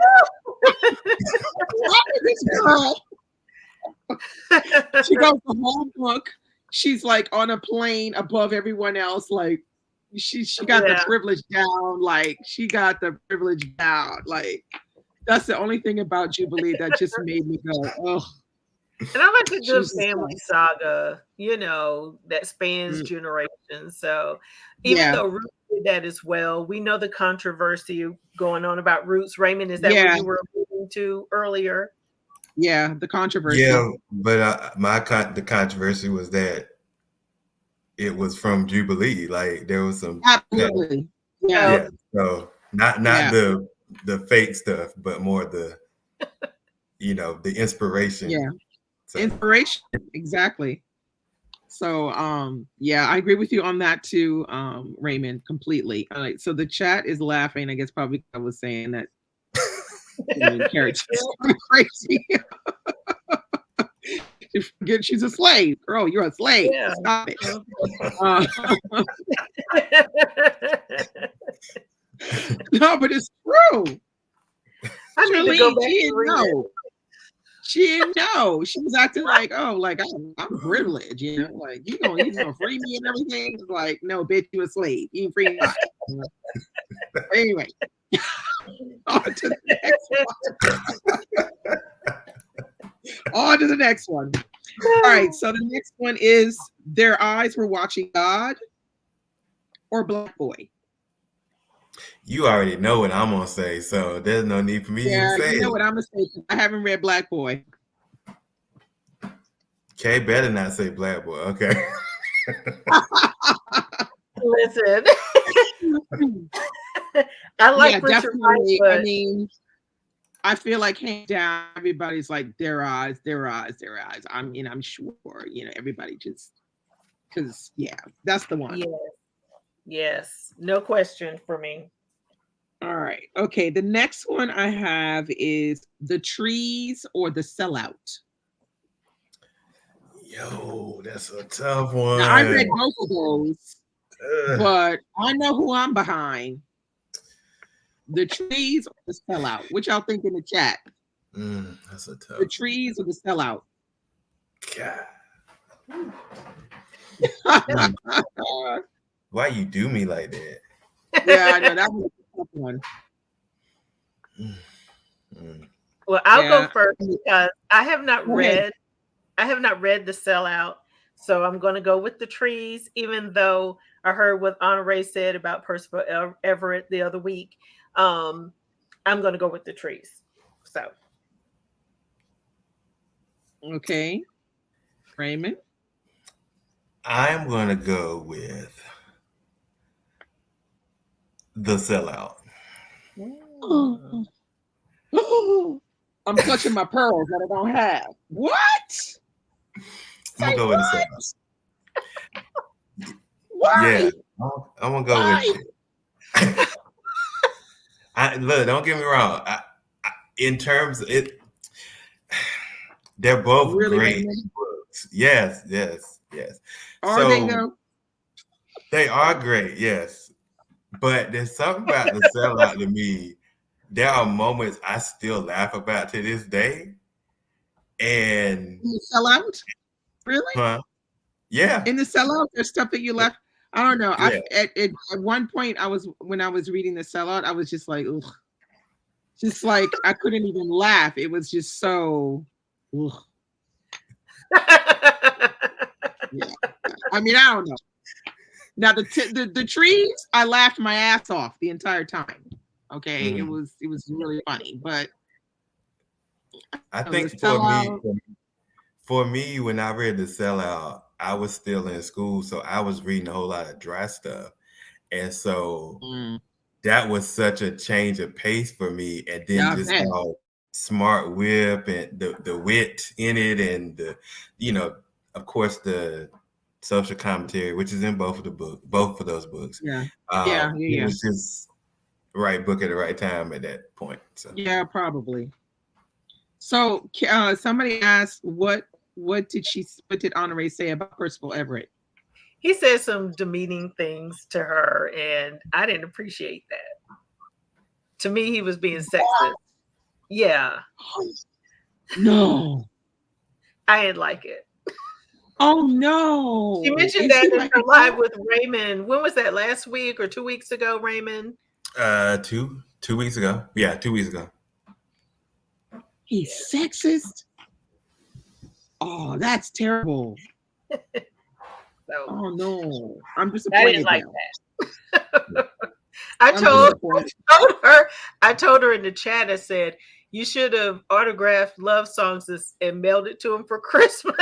What is this girl? She goes the whole book. She's like on a plane above everyone else. Like she got the Yeah. privilege down. Like she got the privilege down. Like that's the only thing about Jubilee that just made me go, oh. And I like a good She's family saga, that spans generations. So even yeah, though Roots did that as well, we know the controversy going on about Roots. Raymond, is that what yeah, you were alluding to earlier? yeah. The controversy. yeah, but the controversy was that it was from Jubilee. Like there was some Absolutely. Yeah. yeah. So not Yeah. the fake stuff, but more the the inspiration. Yeah. So. Inspiration. Exactly. So yeah, I agree with you on that too, Raymond, completely. All right, so the chat is laughing. I guess probably I was saying that character is crazy. You forget she's a slave. Girl, you're a slave. Yeah. Stop it. No, but it's true. I need to go back She and didn't read know. it. She didn't know. She was acting like, oh, like I'm privileged, like you gonna free me and everything. It's like, no, bitch, you a slave. You ain't free me. Anyway, on to the next one. On to the next one. All right, so the next one is Their Eyes Were Watching God or Black Boy. You already know what I'm gonna say, so there's no need for me to say you know it. what I'm gonna say. I haven't read Black Boy. Kay better not say Black Boy, okay? Listen, I like Richard definitely. Wright, I mean, I feel like hands down, everybody's like their eyes, their eyes, their eyes. I'm sure, everybody just because that's the one. Yes, no question for me. All right. Okay. The next one I have is The Trees or The Sellout. Yo, that's a tough one. Now, I read both of those, but I know who I'm behind. The Trees or The Sellout. What y'all think in the chat? That's a tough The Trees or The Sellout? God. Why you do me like that? Yeah, I know that was a tough one. Mm. Well, I'll go Yeah. first because I have not Go ahead. read the Sellout, so I'm going to go with the trees. Even though I heard what Honore said about Percival Everett the other week, I'm going to go with the trees. So Okay. Raymond. I'm gonna go with the Sellout. I'm clutching my pearls that I don't have. What? I'm gonna Say go with the Sellout. Why? Yeah, I'm gonna go Why? with it. Look, don't get me wrong. In terms of it, they're both Really, great Raymond? books. Yes. Are they though? They are great, yes. But there's something about the Sellout to me. There are moments I still laugh about to this day. And In the Sellout? Really? Yeah. In the Sellout, there's stuff that you left. I don't know. Yeah. At one point, when I was reading the Sellout, I was just like, ugh. Just like I couldn't even laugh. It was just so. Ugh. Yeah. I mean, I don't know. Now the trees, I laughed my ass off the entire time. Okay, it was really funny, but I the think Sellout. for me, when I read the Sellout, I was still in school, so I was reading a whole lot of dry stuff, and so that was such a change of pace for me. And then Yeah, just man. how smart whip and the wit in it, and the, of course, the social commentary, which is in both of those books. Yeah. It was just right book at the right time at that point. So yeah, probably. So somebody asked what did Honore say about Percival Everett? He said some demeaning things to her, and I didn't appreciate that. To me, he was being sexist. Yeah. No. I didn't like it. Oh no. She mentioned that in her live with Raymond. When was that? Last week or 2 weeks ago, Raymond? 2 weeks ago. Yeah, 2 weeks ago. He's sexist. Oh, that's terrible. Oh no. I'm disappointed. I didn't like that. I told her in the chat, I said, you should have autographed love songs and mailed it to him for Christmas.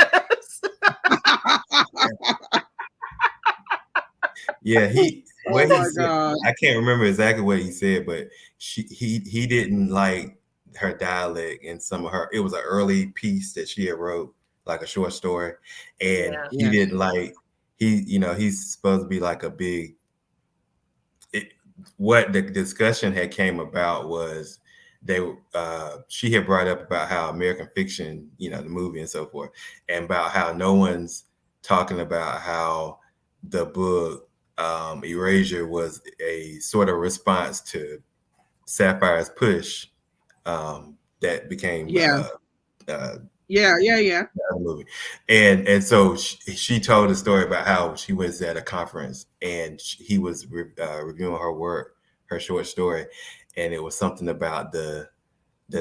Yeah, God. I can't remember exactly what he said, but he didn't like her dialect in some of her. It was an early piece that she had wrote, like a short story, and he didn't like he's supposed to be like a big. What the discussion had came about was she had brought up about how American Fiction, the movie and so forth, and about how no one's talking about how the book Erasure was a sort of response to Sapphire's Push that became movie. And so she told a story about how she was at a conference and he was reviewing her work, her short story, and it was something about the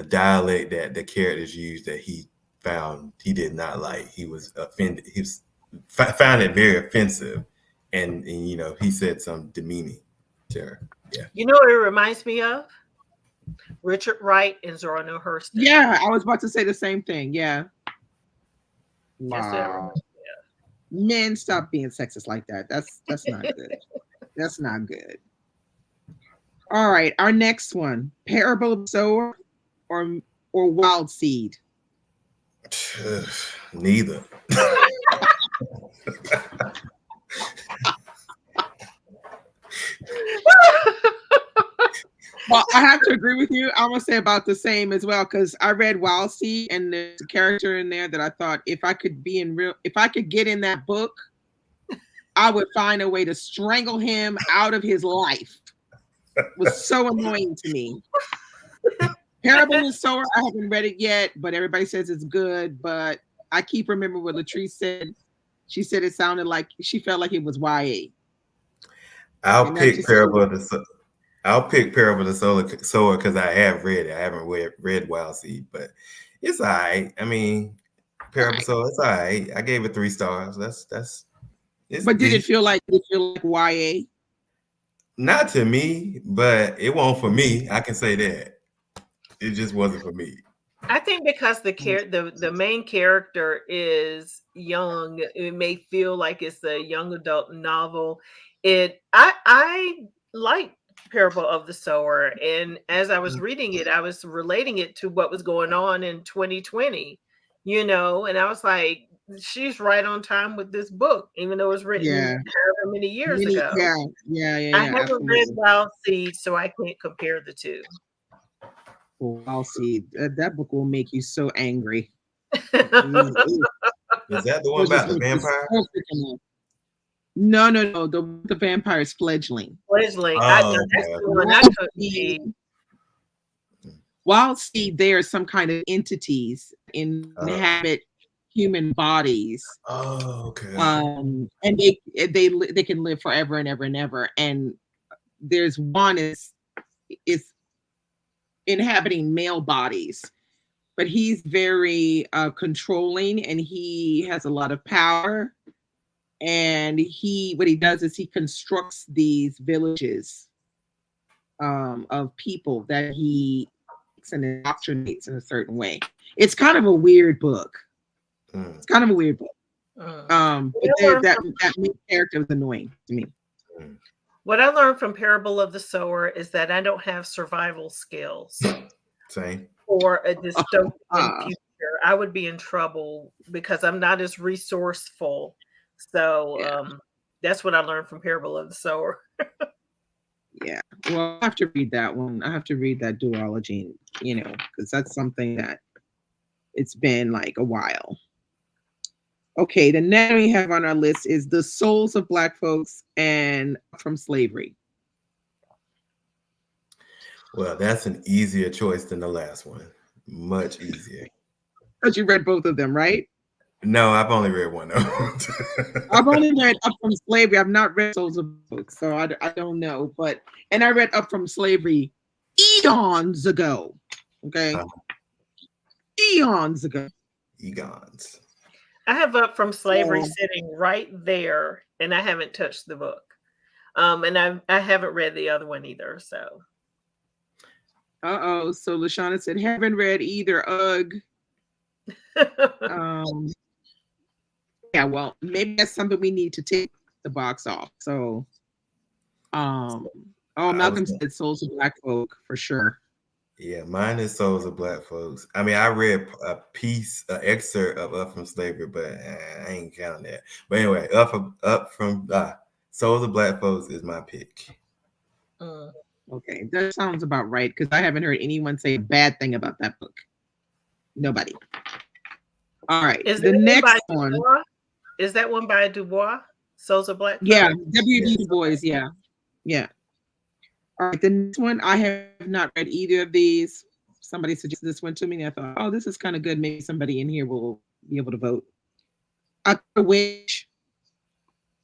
dialect that the characters used that he found he did not like. He was offended. He found it very offensive, and he said some demeaning to her. Yeah. You know what it reminds me of? Richard Wright and Zora Neale Hurston. Yeah, I was about to say the same thing. Yeah. Wow. Men, stop being sexist like that. That's not good. That's not good. All right, our next one: Parable of Sower or Wild Seed. Neither. Well, I have to agree with you. I'm gonna say about the same as well, because I read Wild Seed and there's a character in there that I thought if I could get in that book, I would find a way to strangle him out of his life. It was so annoying to me. Parable of Sower, I haven't read it yet, but everybody says it's good. But I keep remembering what Latrice said. She said it sounded like she felt like it was YA. I'll And not pick just you. Parable of the Sower because I have read it. I haven't read Wild Seed, but it's all right. I mean, Parable Sower, it's all right. I gave it 3 stars. It's But did it decent. feel like YA? Not to me, but it won't for me. I can say that. It just wasn't for me. I think because the main character is young, it may feel like it's a young adult novel. I like Parable of the Sower, and as I was reading it, I was relating it to what was going on in 2020, and I was like, she's right on time with this book, even though it was written Yeah. however many years ago. I haven't read Absolutely. Wild Seed, so I can't compare the two. Wild Seed. That book will make you so angry. Is that the one about the vampire? No. The vampire is Fledgling. Fledgling. Oh, That's okay. the one I couldn't see. Wild Seed, they are some kind of entities inhabit human bodies. Oh, okay. And they can live forever and ever and ever. And there's one is inhabiting male bodies, but he's very controlling, and he has a lot of power. And what he does is he constructs these villages of people that he and indoctrinates in a certain way. It's kind of a weird book. It's kind of a weird book. But that main character was annoying to me. What I learned from Parable of the Sower is that I don't have survival skills. Same. For a dystopian future. I would be in trouble because I'm not as resourceful. So that's what I learned from Parable of the Sower. Yeah. Well, I have to read that one. I have to read that duology, because that's something that it's been like a while. Okay, the next we have on our list is The Souls of Black Folks and From Slavery. Well, that's an easier choice than the last one. Much easier. Because you read both of them, right? No, I've only read one of them. I've only read Up From Slavery. I've not read Souls of Books, so I don't know. And I read Up From Slavery eons ago. Okay, eons ago. Eons. I have Up From Slavery sitting right there, and I haven't touched the book. And I haven't read the other one either. So. So Lashana said, haven't read either. Ugh. Yeah, well, maybe that's something we need to take the box off. So, Malcolm said Souls of Black Folk for sure. Yeah, mine is Souls of Black Folks. I mean, I read an excerpt of Up From Slavery, but I ain't counting that. But anyway, Up From Souls of Black Folks is my pick. Okay, that sounds about right, because I haven't heard anyone say a bad thing about that book. Nobody. All right, the next one. Is that one by Dubois? Souls of Black Folk? Yeah, W.B. Du Bois, yeah. All right, the next one, I have not read either of these. Somebody suggested this one to me, and I thought, oh, this is kind of good. Maybe somebody in here will be able to vote. A Witch,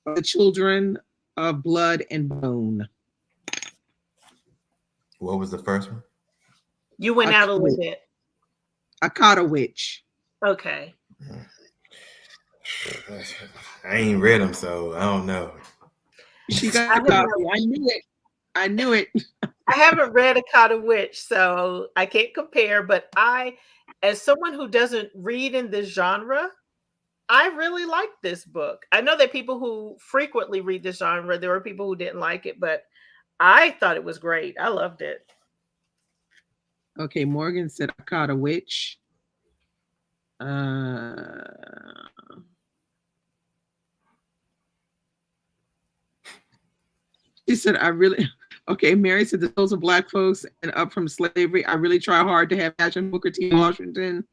The Children of Blood and Bone. What was the first one? You went out a little bit. Akata Witch. Okay. I ain't read them, so I don't know. She got a copy. I knew it. I haven't read Akata Witch, so I can't compare. But as someone who doesn't read in this genre, I really like this book. I know that people who frequently read this genre, there were people who didn't like it, but I thought it was great. I loved it. Okay, Morgan said Akata Witch. She said, okay, Mary said, The Souls of Black Folks and Up From Slavery. I really try hard to have passion Booker T. Washington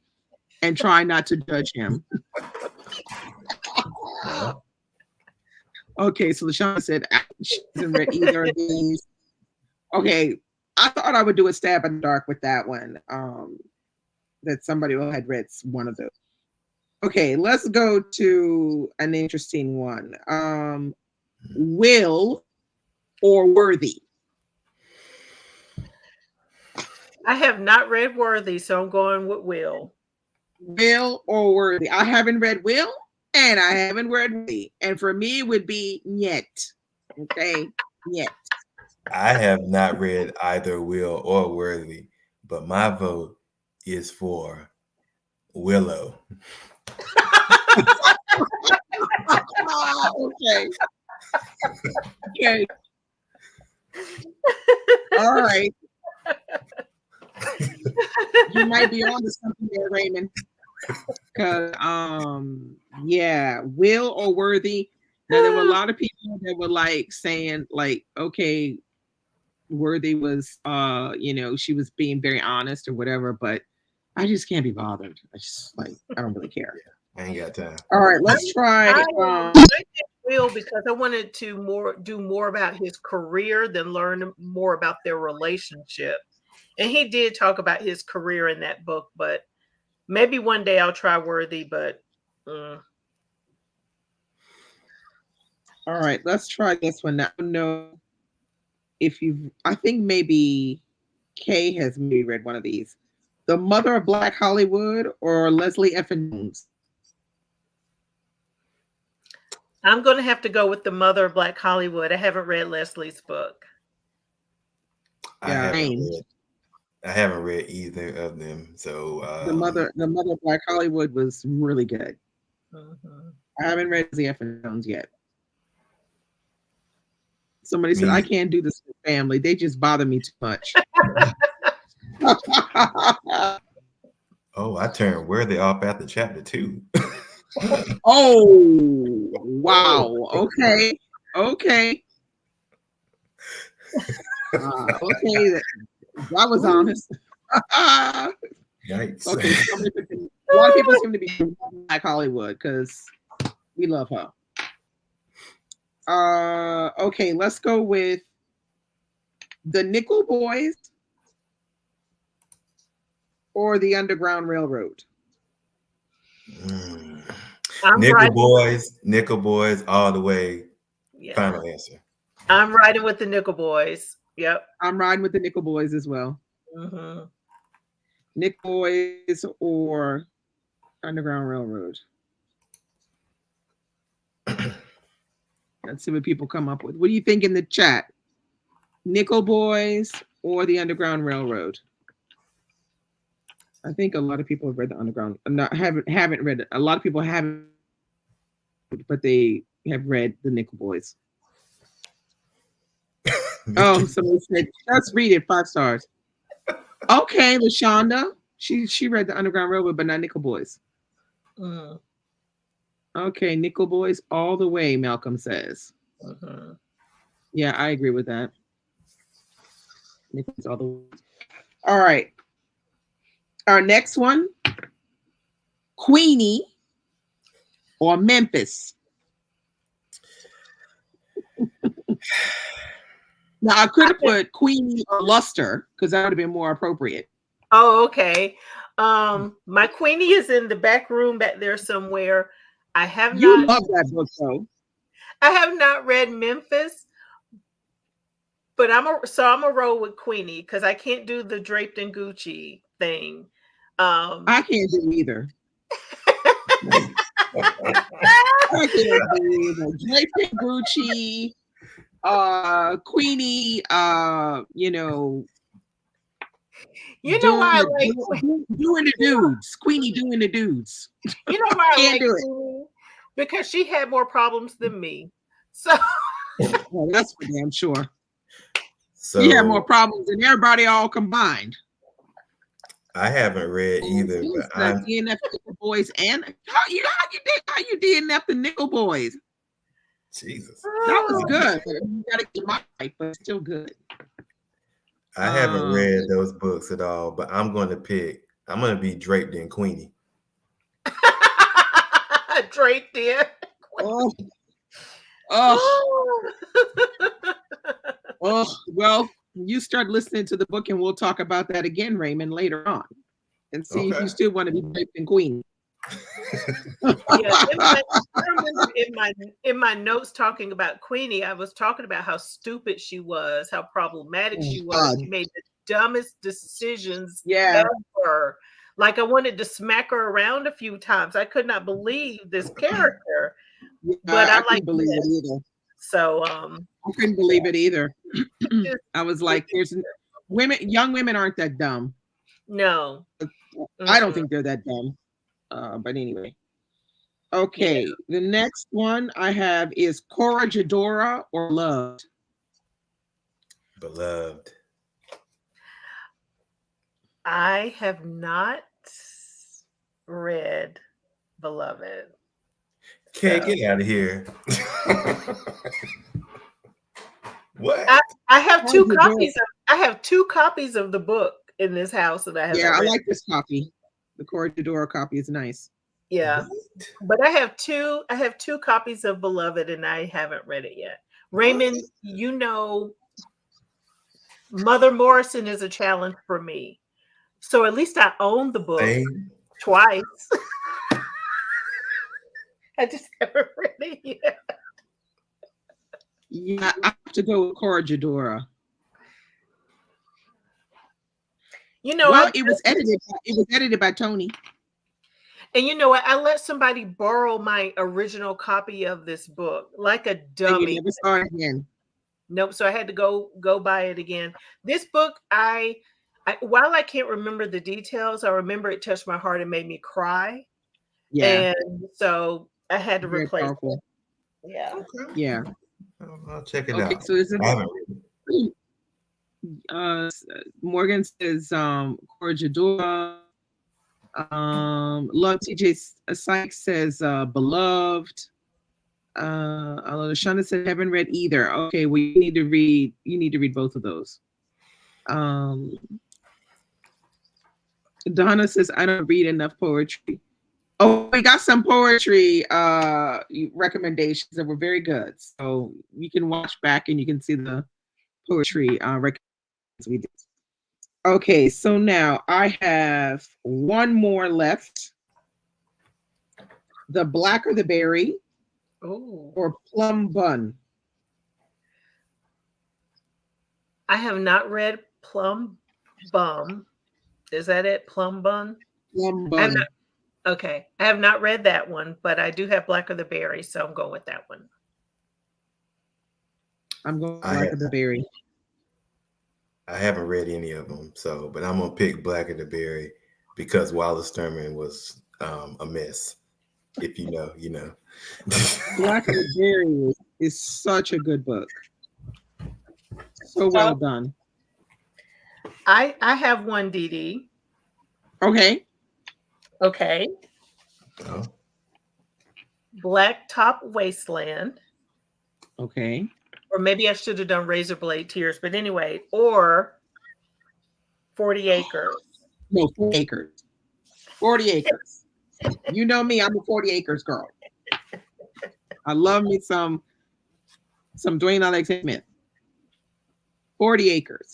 and try not to judge him. Okay, so LaShawn said she hasn't read either of these. Okay, I thought I would do a stab in the dark with that one. That somebody had read one of those. Okay, let's go to an interesting one. Will or Worthy? I have not read Worthy, so I'm going with Will. Will or Worthy? I haven't read Will, and I haven't read Worthy. And for me, it would be Yet. Okay, Yet. I have not read either Will or Worthy, but my vote is for Willow. Okay. Okay. All right. You might be on to something there, Raymond. Cause yeah, Will or Worthy. Now there were a lot of people that were like saying, like, okay, Worthy was she was being very honest or whatever, but I just can't be bothered. I just I don't really care. I ain't got time. All right, let's try. I did Will because I wanted to do more about his career than learn more about their relationship. And he did talk about his career in that book, but maybe one day I'll try Worthy, but all right, let's try this one. Now, no, if you, I think maybe Kay has maybe read one of these. The Mother of Black Hollywood or Leslie Effin Jones? I'm going to have to go with The Mother of Black Hollywood. I haven't read Leslie's book. I haven't read either of them. So the Mother of Black Hollywood was really good. Mm-hmm. I haven't read Leslie Effin Jones yet. Somebody said, I can't do this with family. They just bother me too much. Oh, I turned Worthy off after chapter 2. Oh, wow. Okay. Okay. Okay. That was honest. Yikes. Okay. A lot of people seem to be like Hollywood because we love her. Okay, let's go with the Nickel Boys or the Underground Railroad. Nickel Boys, all the way. Yeah. Final answer. I'm riding with the Nickel Boys. Yep. I'm riding with the Nickel Boys as well. Mm-hmm. Nickel Boys or Underground Railroad. Let's see what people come up with. What do you think in the chat? Nickel Boys or the Underground Railroad? I think a lot of people have read the Underground. Haven't read it. A lot of people haven't, but they have read the Nickel Boys. Oh, somebody said, let's read it. 5 stars. Okay, LaShonda. She read the Underground Railroad, but not Nickel Boys. Mm-hmm. Okay, Nickel Boys all the way, Malcolm says. Mm-hmm. Yeah, I agree with that. Nickel's all the way. All right. Our next one, Queenie or Memphis. Now, I could have put Queenie or Luster because that would have been more appropriate. Oh, okay. My Queenie is in the back room back there somewhere. I have You love that book, though. I have not read Memphis, but I'm a roll with Queenie because I can't do the draped in Gucci thing. I can't do either. I can't do either. Draped in Gucci, Queenie, You know why I like doing the dudes. Queenie doing the dudes. You know why I like Queenie? Because she had more problems than me. So well, that's for damn sure. So you had more problems than everybody all combined. I haven't read either, but I'm DNF Nickel Boys and how you DNF the Nickel Boys. Jesus, that was good. You gotta get my right, but still good. I haven't read those books at all, but I'm going to be draped in Queenie. Draped in. Well, you start listening to the book and we'll talk about that again, Raymond, later on. And see if you still want to be draped in Queenie. Yeah, I remember in my notes talking about Queenie, I was talking about how stupid she was, how problematic she was. She made the dumbest decisions Yeah. ever. Like I wanted to smack her around a few times. I could not believe this character, but I I like couldn't believe it either. so I couldn't believe it either. I was like, there's young women aren't that dumb. no. I don't think they're that dumb. But anyway. Okay, the next one I have is Cora Jadora or Loved. Beloved. I have not read Beloved. Can't get out of here. What? I have two copies. I have two copies of the book in this house that I have. Yeah, I like this copy. The Cora Jadora copy is nice. Yeah, but I have two copies of Beloved, and I haven't read it yet. Raymond, you know, Mother Morrison is a challenge for me. So at least I own the book twice. I just haven't read it yet. Yeah, I have to go with Cora Jadora. You know, well, it was edited by Tony. And you know what? I let somebody borrow my original copy of this book, like a dummy. And you never saw it again. Nope. So I had to go buy it again. This book, while I can't remember the details, I remember it touched my heart and made me cry. Yeah. And so I had to replace it. Yeah. Okay. Yeah. I'll check it out. So is it? Morgan says Cora Jadora. Love TJ Sykes says Beloved. Shana said haven't read either. Okay, well you need to read both of those. Donna says I don't read enough poetry. Oh, we got some poetry recommendations that were very good. So you can watch back and you can see the poetry recommendations we did. Okay, so now I have one more left. The Black or the Berry. Ooh. Or Plum Bun. I have not read Plum Bum. Is that it? Plum Bun? Plum Bun. Okay. I have not read that one, but I do have Black or the Berry, so I'm going with that one. I'm going with Black or the Berry. I haven't read any of them, but I'm gonna pick Black or the Berry because Wallace Sturman was a mess. If you know, you know. Black or the Berry is such a good book. So well done. I have one, Dee Dee. Okay. Okay. Oh. Blacktop Wasteland. Okay. Or maybe I should have done Razor Blade Tears, but anyway, or 40 Acres. No, 40 Acres. 40 Acres. You know me, I'm a 40 Acres girl. I love me some Dwayne Alexander Smith. 40 Acres.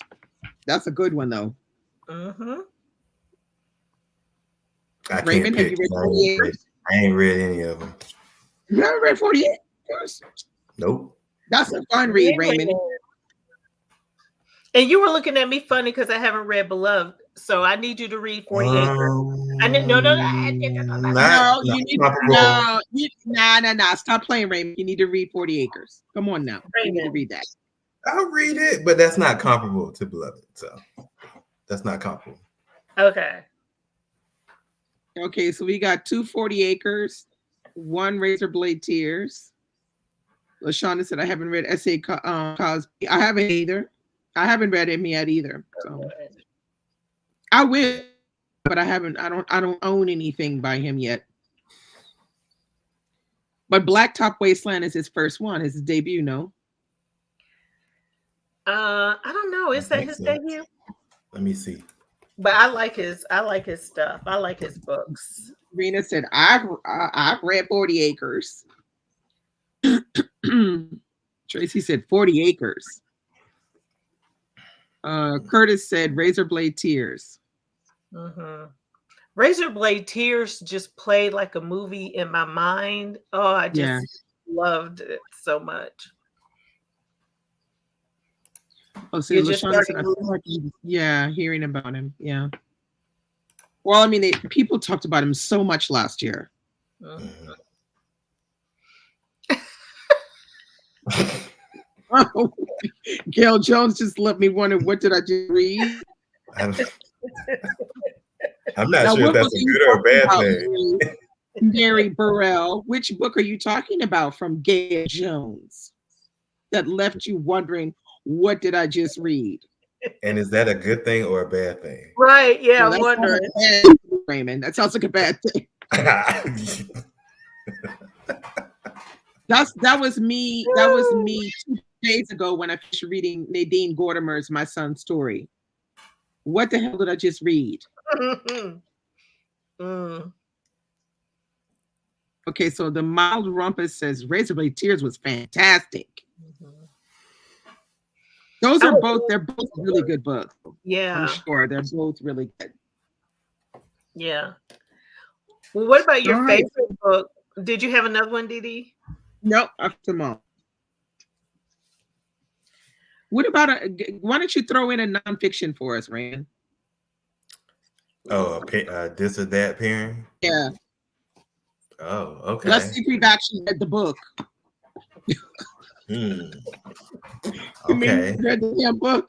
That's a good one though. Mm-hmm. Raymond, have you read 40 Acres? I ain't read any of them. You haven't read 40 Acres? Nope. That's a fun read, Raymond. And you were looking at me funny because I haven't read Beloved, so I need you to read 40 Acres. I didn't. No. Nah. Stop playing, Raymond. You need to read 40 Acres. Come on now. You need to read that. I'll read it, but that's not comparable to Beloved. So that's not comparable. Okay. Okay, so we got 2 40 Acres, 1 Razor Blade Tears. LaShonda said, I haven't read S.A. Cosby. I haven't either. I haven't read him yet either. So I will, but I haven't. I don't own anything by him yet. But Blacktop Wasteland is his first one. It's his debut, no? I don't know. Is that his debut? Let me see. But I like his stuff. I like his books. Rena said, I've read 40 Acres. Tracy said 40 Acres. Curtis said Razor Blade Tears. Mm-hmm. Razor Blade Tears just played like a movie in my mind. Oh, I just loved it so much. Oh, see, LaShawn said, I feel like, hearing about him. Yeah. Well, I mean, people talked about him so much last year. Oh, Gail Jones just let me wonder, what did I just read? I'm not sure if that's a good or a bad thing. Mary Burrell, which book are you talking about from Gail Jones that left you wondering, what did I just read? And is that a good thing or a bad thing? Right. Yeah, I'm wondering. Raymond, that sounds like a bad thing. That was me 2 days ago when I finished reading Nadine Gordimer's My Son's Story. What the hell did I just read? Okay, so the Mild Rumpus says Razorblade Tears was fantastic. Those are they're both really good books. Yeah. I'm sure they're both really good. Yeah. Well, what about your favorite book? Did you have another one, Dee? Nope, up to mom. What about why don't you throw in a nonfiction for us, Raymond? Oh, this or that pairing? Yeah. Oh, okay. Let's see if we've actually read the book. Okay. Read the damn book.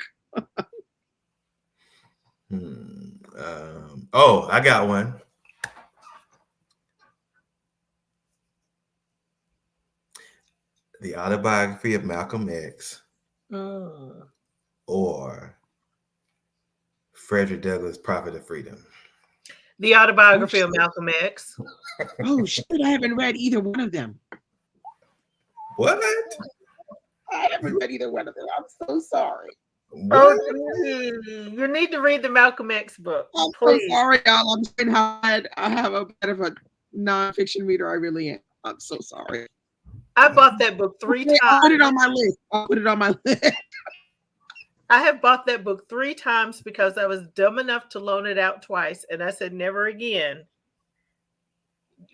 Oh, I got one. The Autobiography of Malcolm X, or Frederick Douglass' Prophet of Freedom. The Autobiography of Malcolm X. Oh shit! I haven't read either one of them. What? I haven't read either one of them. I'm so sorry. What? Oh, you need to read the Malcolm X book. I'm so sorry, y'all. I'm saying I have a bit of a nonfiction reader. I really am. I'm so sorry. I bought that book 3 times. I'll put it on my list. I have bought that book 3 times because I was dumb enough to loan it out twice, and I said never again.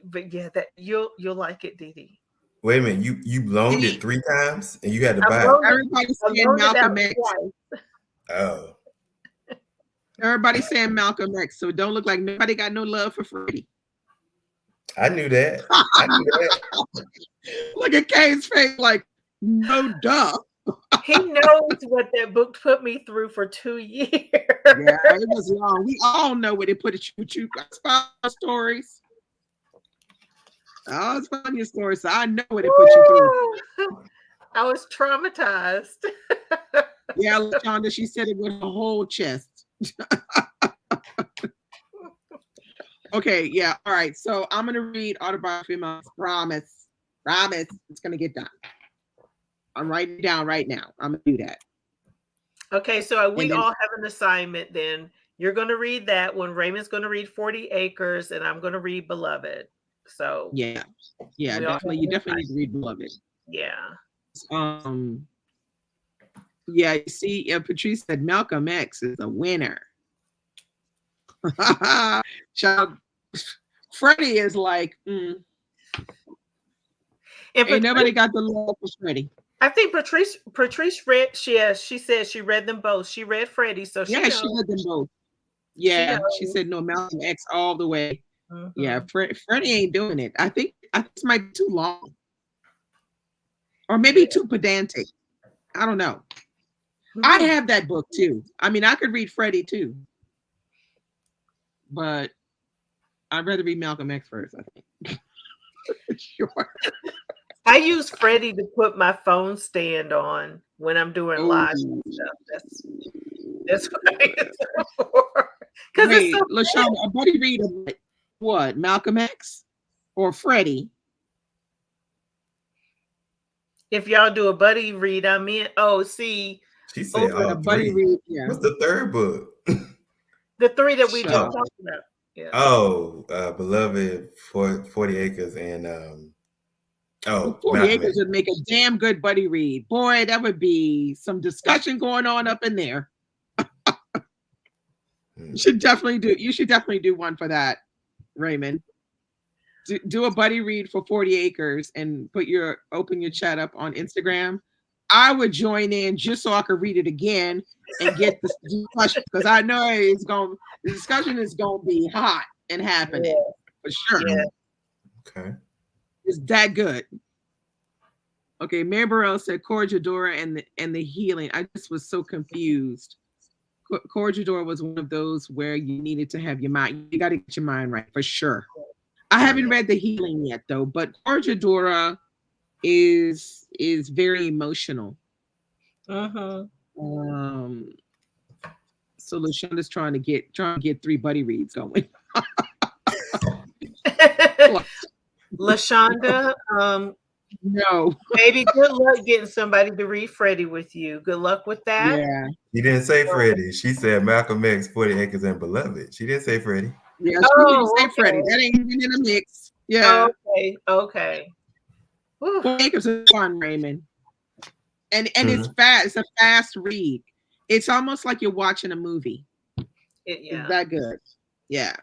But yeah, that you'll like it, Dee. Wait a minute, you loaned it 3 times and you had to buy it. Everybody's saying Malcolm X. Oh. Everybody's saying Malcolm X, so don't look like nobody got no love for Freddie. I knew that. Look at Kay's face, like, no duh. He knows what that book put me through for 2 years. Yeah, it was long. We all know what it put you stories. I was following your stories, so I know what it put you through. I was traumatized. Yeah, LaShonda, she said it with her whole chest. Okay, yeah, all right. So I'm gonna read Autobiography of Malcolm X. Promise, it's gonna get done. I'm writing it down right now. I'm gonna do that. Okay, so we all have an assignment then. You're gonna read that one. Raymond's gonna read 40 Acres, and I'm gonna read Beloved. So yeah, definitely. You definitely need to read Beloved. Yeah. Yeah, you see, Patrice said Malcolm X is a winner. Child, Freddie is like, ain't nobody got the love for Freddie. I think Patrice read. She said she read them both. She read Freddie, so she she read them both. Yeah, she said no, Malcolm X all the way. Yeah, Freddie ain't doing it. I think this might be too long, or maybe too pedantic. I don't know. I have that book too. I mean, I could read Freddie too, but I'd rather read Malcolm X first, I think. Sure. I use Freddie to put my phone stand on when I'm doing live stuff. That's what I use it for. Wait, LaShawn, a buddy read what? Malcolm X or Freddie? If y'all do a buddy read, I'm in. Oh, see. She said a buddy read. Yeah. What's the third book? The 3 that we just talked about. Yeah. Oh, Beloved, 40 Acres, and 40 Acres would make a damn good buddy read. Boy, that would be some discussion going on up in there. You should definitely do one for that, Raymond. Do a buddy read for 40 acres and open your chat up on Instagram. I would join in just so I could read it again and get the discussion, because I know the discussion is gonna be hot and happening for sure. Yeah. Okay. It's that good. Okay, Mary Burrell said Corregidora and the healing. I just was so confused. Corregidora was one of those where you needed to have your mind. You got to get your mind right for sure. I haven't read the healing yet though, but Corregidora is very emotional. Uh-huh. So LaShonda's trying to get 3 buddy reads going. LaShonda, no. Baby, good luck getting somebody to read Freddie with you. Good luck with that. Yeah. She didn't say Freddie. She said Malcolm X, 40 Acres, and Beloved. She didn't say Freddie. Yeah, she didn't say Freddie. That ain't even in the mix. Yeah. Okay. 40 Acres is fun, Raymond. And it's fast. It's a fast read. It's almost like you're watching a movie. It's that good. Yeah.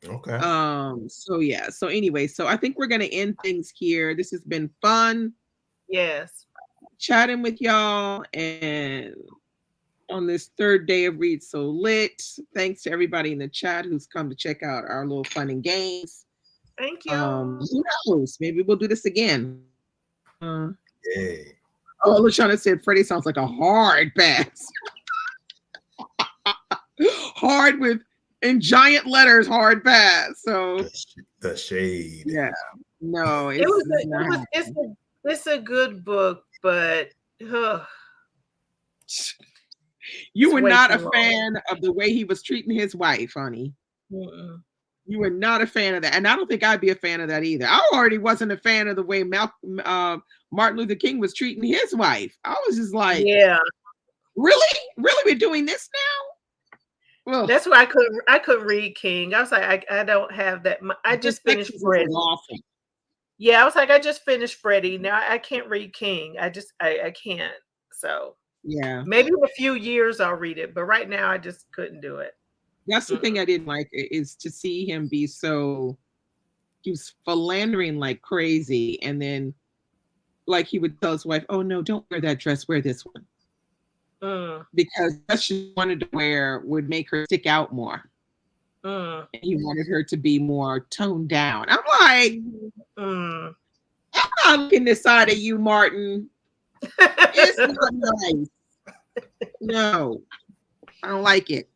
Okay. So anyway, so I think we're gonna end things here. This has been fun. Yes. Chatting with y'all and on this 3rd day of Read So Lit. Thanks to everybody in the chat who's come to check out our little fun and games. Thank you. Who knows? Maybe we'll do this again. Yay. Oh, LaShonda said Freddie sounds like a hard pass. Hard with in giant letters, hard pass. So the shade. Yeah. No, it's a good book, but you were not a fan of the way he was treating his wife, honey. Mm-mm. You were not a fan of that. And I don't think I'd be a fan of that either. I already wasn't a fan of the way Martin Luther King was treating his wife. I was just like, yeah. Really? Really? We're doing this now? Well, that's why I couldn't read King. I was like, I don't have that. I just finished Freddie. Yeah, I was like, I just finished Freddie. Now I can't read King. I can't. So yeah, maybe in a few years I'll read it, but right now I just couldn't do it. That's the thing I didn't like, is to see him be so, he was philandering like crazy, and then like he would tell his wife, "Oh no, don't wear that dress. Wear this one." Because what she wanted to wear would make her stick out more. And he wanted her to be more toned down. I'm like, I'm not looking this side of you, Martin. It's not nice. No, I don't like it.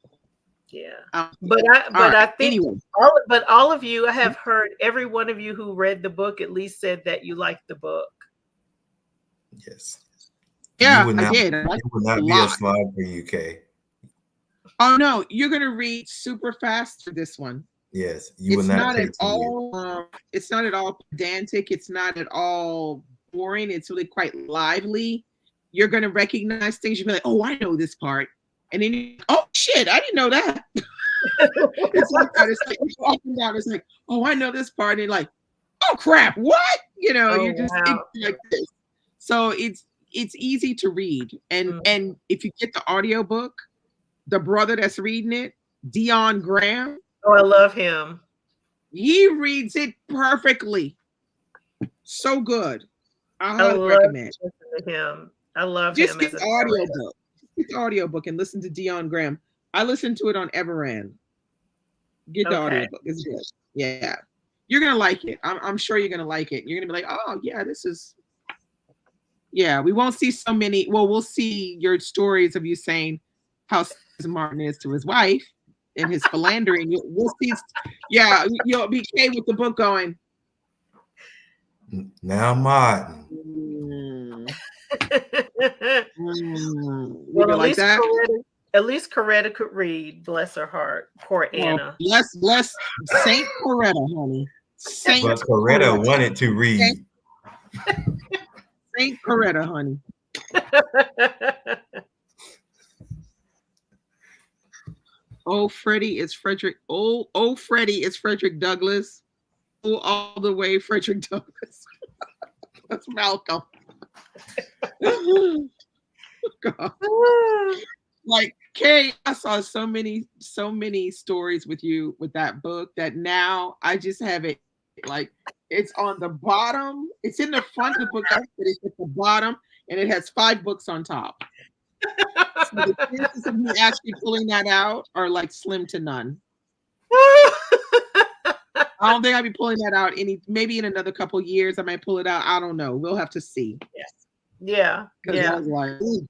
Yeah, but I think anyway. all of you, I have heard every one of you who read the book at least said that you liked the book. Yes. Yeah, I did. It would not be a slog for you, Kay. Oh no, you're gonna read super fast for this one. Yes, you will not. It's not at all pedantic. It's not at all boring. It's really quite lively. You're gonna recognize things. You'll be like, "Oh, I know this part," and then oh shit, I didn't know that. It's like that. It's like you up and down. It's like, "Oh, I know this part," and like, "Oh crap, what?" You're just like this. So it's easy to read, and if you get the audiobook, the brother that's reading it, Dion Graham. Oh, I love him. He reads it perfectly. So good. I highly recommend him. I love just him. Get the audiobook. Get the audiobook and listen to Dion Graham. I listened to it on Everand. Get the audiobook. It's good. Yeah. You're gonna like it. I'm sure you're gonna like it. You're gonna be like, oh yeah, this is. Yeah, we won't see so many. Well, we'll see your stories of you saying how Martin is to his wife and his philandering. We'll see. Yeah, you'll be okay with the book going. Now, Martin. Well, at least Coretta could read. Bless her heart. Poor Anna. Bless Saint Coretta, honey. But Coretta wanted to read. Saint Coretta, honey. Oh, Freddie is Frederick. Oh, Freddie is Frederick Douglass. Oh, all the way, Frederick Douglass. That's Malcolm. God. Like Kay, I saw so many stories with you with that book that now I just have it like it's on the bottom. It's in the front of the book, but it's at the bottom, and it has 5 books on top. So the chances of me actually pulling that out are like slim to none. I don't think I'll be pulling that out maybe in another couple years. I might pull it out. I don't know. We'll have to see. Yeah. Because I was like, ooh,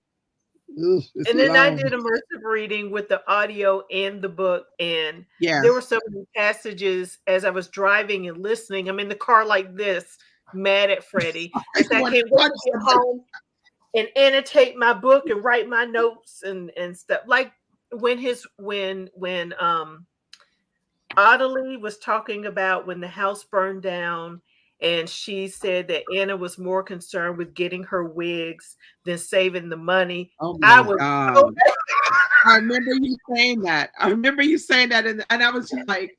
and then I did immersive reading with the audio and the book. And there were so many passages as I was driving and listening. I'm in the car like this, mad at Freddie. I can't wait to get home and annotate my book and write my notes and stuff. Like when Adelie was talking about when the house burned down, and she said that Anna was more concerned with getting her wigs than saving the money. Oh my God. I remember you saying that. And I was just like,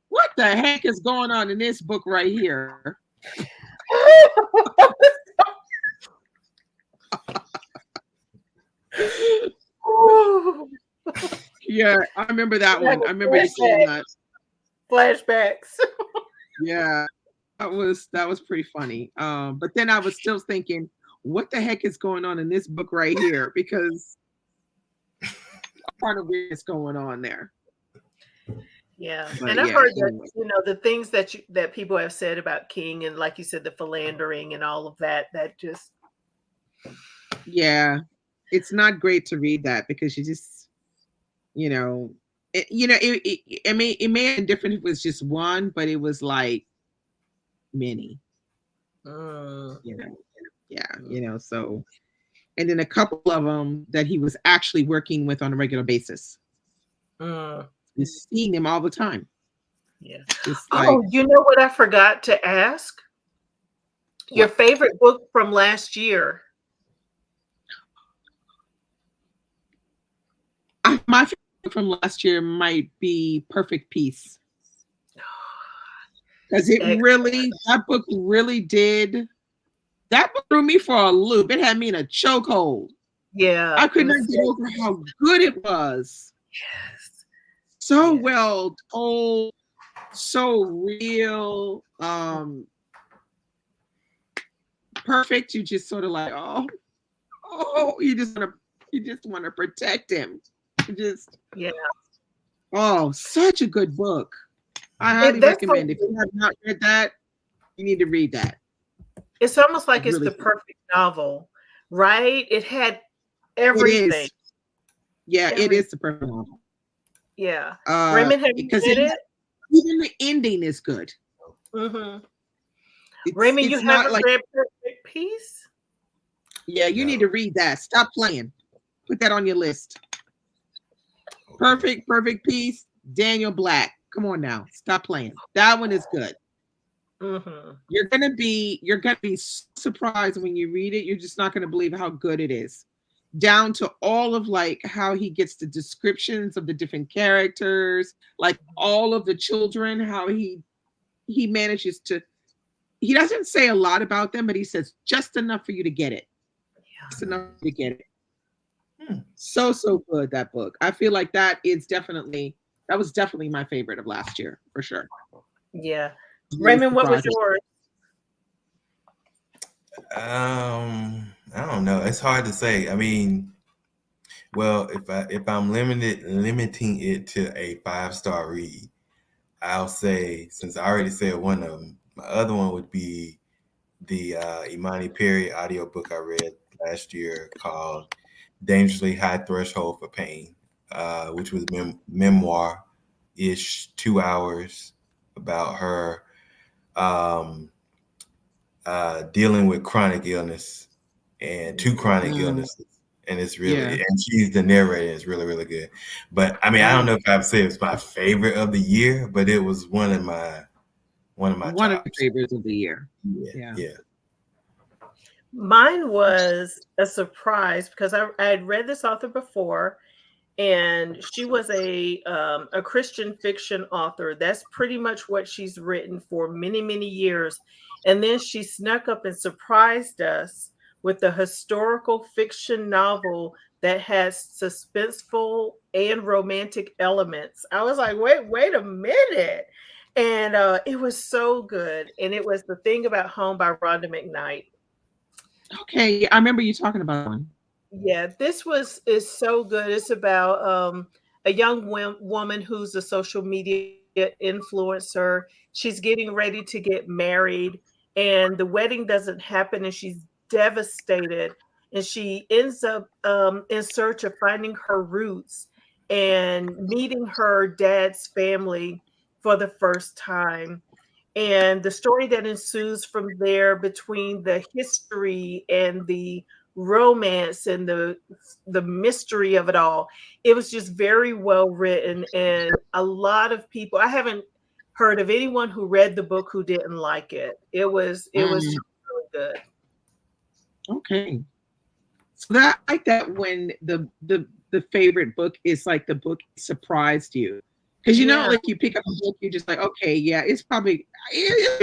what the heck is going on in this book right here? Yeah, I remember that one. I remember you saying that. Flashbacks. Yeah, that was pretty funny. But then I was still thinking, what the heck is going on in this book right here? Because part of what's going on there. Yeah, but and I've heard that the things that people have said about King, and like you said, the philandering and all of that. That just it's not great to read that because you just it may have been different if it was just one, but it was like many. So, and then a couple of them that he was actually working with on a regular basis. You're seeing them all the time. Yeah. You know what I forgot to ask? Your favorite book from last year? My favorite from last year might be Perfect Peace. Because that book really did. That book threw me for a loop. It had me in a chokehold. Yeah. I could not get over how good it was. Yes. So well told, so real. Perfect. You just sort of like, you just want to protect him. Such a good book. I highly recommend it. If you have not read that, you need to read that. It's almost like it's really the perfect novel, right? It had everything. It is the perfect novel. Yeah. Raymond, have you read it? Even the ending is good. Mm-hmm. Raymond, you haven't read Perfect Peace? Yeah, you need to read that. Stop playing. Put that on your list. Perfect Peace, Daniel Black. Come on now. Stop playing. That one is good. Mm-hmm. You're gonna be surprised when you read it. You're just not gonna believe how good it is. Down to all of like how he gets the descriptions of the different characters, like all of the children, how he manages to. He doesn't say a lot about them, but he says just enough for you to get it. Just enough to get it. So good, that book. I feel like that was definitely my favorite of last year for sure. Yeah. Raymond, what was yours? I don't know. It's hard to say. I mean, well, if I'm limiting it to a 5-star read, I'll say, since I already said one of them, my other one would be the Imani Perry audiobook I read last year called Dangerously High Threshold for Pain, which was memoir-ish, 2 hours about her dealing with chronic illness and 2 chronic illnesses. And it's really, and she's the narrator. It's really, really good. But I mean, I don't know if I'd say it's my favorite of the year, but it was one of my favorites of the year. Yeah. Mine was a surprise because I had read this author before, and she was a Christian fiction author. That's pretty much what she's written for many, many years. And then she snuck up and surprised us with the historical fiction novel that has suspenseful and romantic elements. I was like, wait a minute. And it was so good. And it was The Thing About Home by Rhonda McKnight. Okay, I remember you talking about one. Yeah, this is so good. It's about a young woman who's a social media influencer. She's getting ready to get married, and the wedding doesn't happen, and she's devastated. And she ends up in search of finding her roots and meeting her dad's family for the first time. And the story that ensues from there, between the history and the romance and the mystery of it all, it was just very well written. And a lot of people, I haven't heard of anyone who read the book who didn't like it. It was Mm, really good. okay. So that I like that when the favorite book is like the book surprised you. Because Yeah, like you pick up a book, you're just like, okay, yeah, it'll be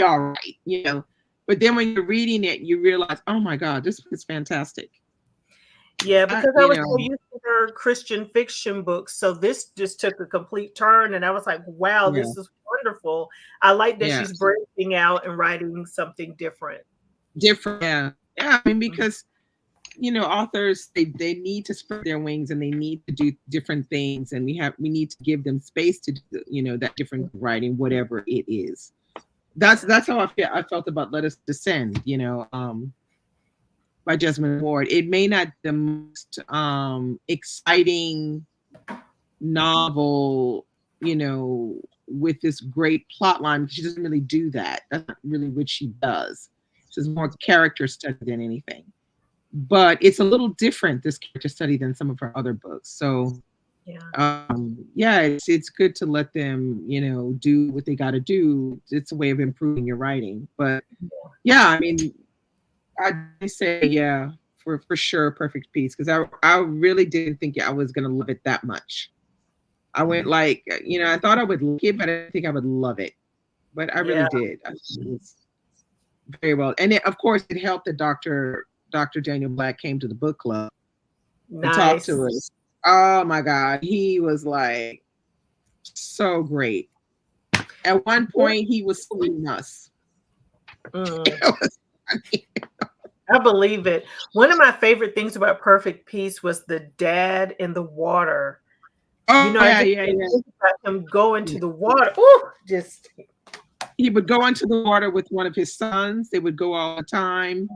all right. But then when you're reading it, you realize, oh my God, this book is fantastic. yeah, That, because I was so used to her Christian fiction books, so this just took a complete turn, and I was like, wow, yeah, this is wonderful. I like that yeah, she's branching out and writing something different. different. Yeah, yeah. I mean, because authors they need to spread their wings and they need to do different things, and we need to give them space to do that different writing, whatever it is. That's how I felt about Let Us Descend. By Jesmyn Ward. It may not be the most exciting novel, with this great plot line, because she doesn't really do that. That's not really what she does. She's more character study than anything. But it's a little different, this character study, than some of her other books. So Yeah. yeah, it's good to let them, do what they got to do. It's a way of improving your writing. But yeah, I mean, I'd say yeah, for sure, Perfect Peace, because I really didn't think I was gonna love it that much. I went like, I thought I would like it, but I didn't think I would love it. But I Yeah. really did. It was very well, and of course, it helped that Dr. Daniel Black came to the book club and talked Nice. to us. Oh my God, he was like so great. At one point, he was suing us. Mm, It was funny. I believe it. One of my favorite things about Perfect Peace was the dad in the water. Oh I yeah, just yeah, yeah. think about him going to the water. Ooh, just He would go into the water with one of his sons. They would go all the time.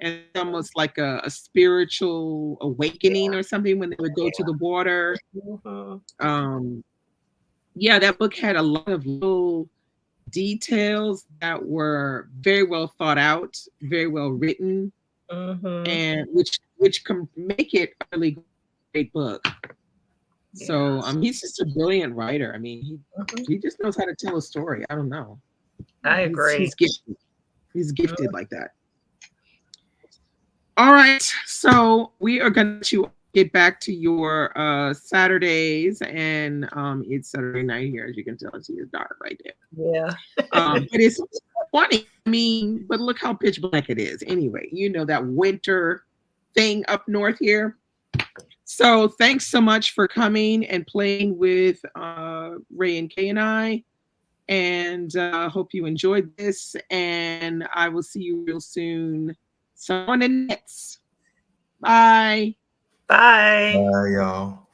And it's almost like a spiritual awakening or something when they would go to the water. mhm, Yeah, that book had a lot of little details that were very well thought out, very well written, mhm. and which can make it a really great book. Yeah. So he's just a brilliant writer. I mean, Mhm. he just knows how to tell a story. I don't know. I He's agree. he's gifted. He's Mhm. gifted like that. All right. So we are going to get back to your Saturdays, and it's Saturday night here, as you can tell. It's your dark right there. Yeah. But it's funny. I mean, but look how pitch black it is. Anyway, that winter thing up north here. So thanks so much for coming and playing with Ray and Kay and I. And hope you enjoyed this. And I will see you real soon. So on the nets. Bye. Bye. Bye, y'all.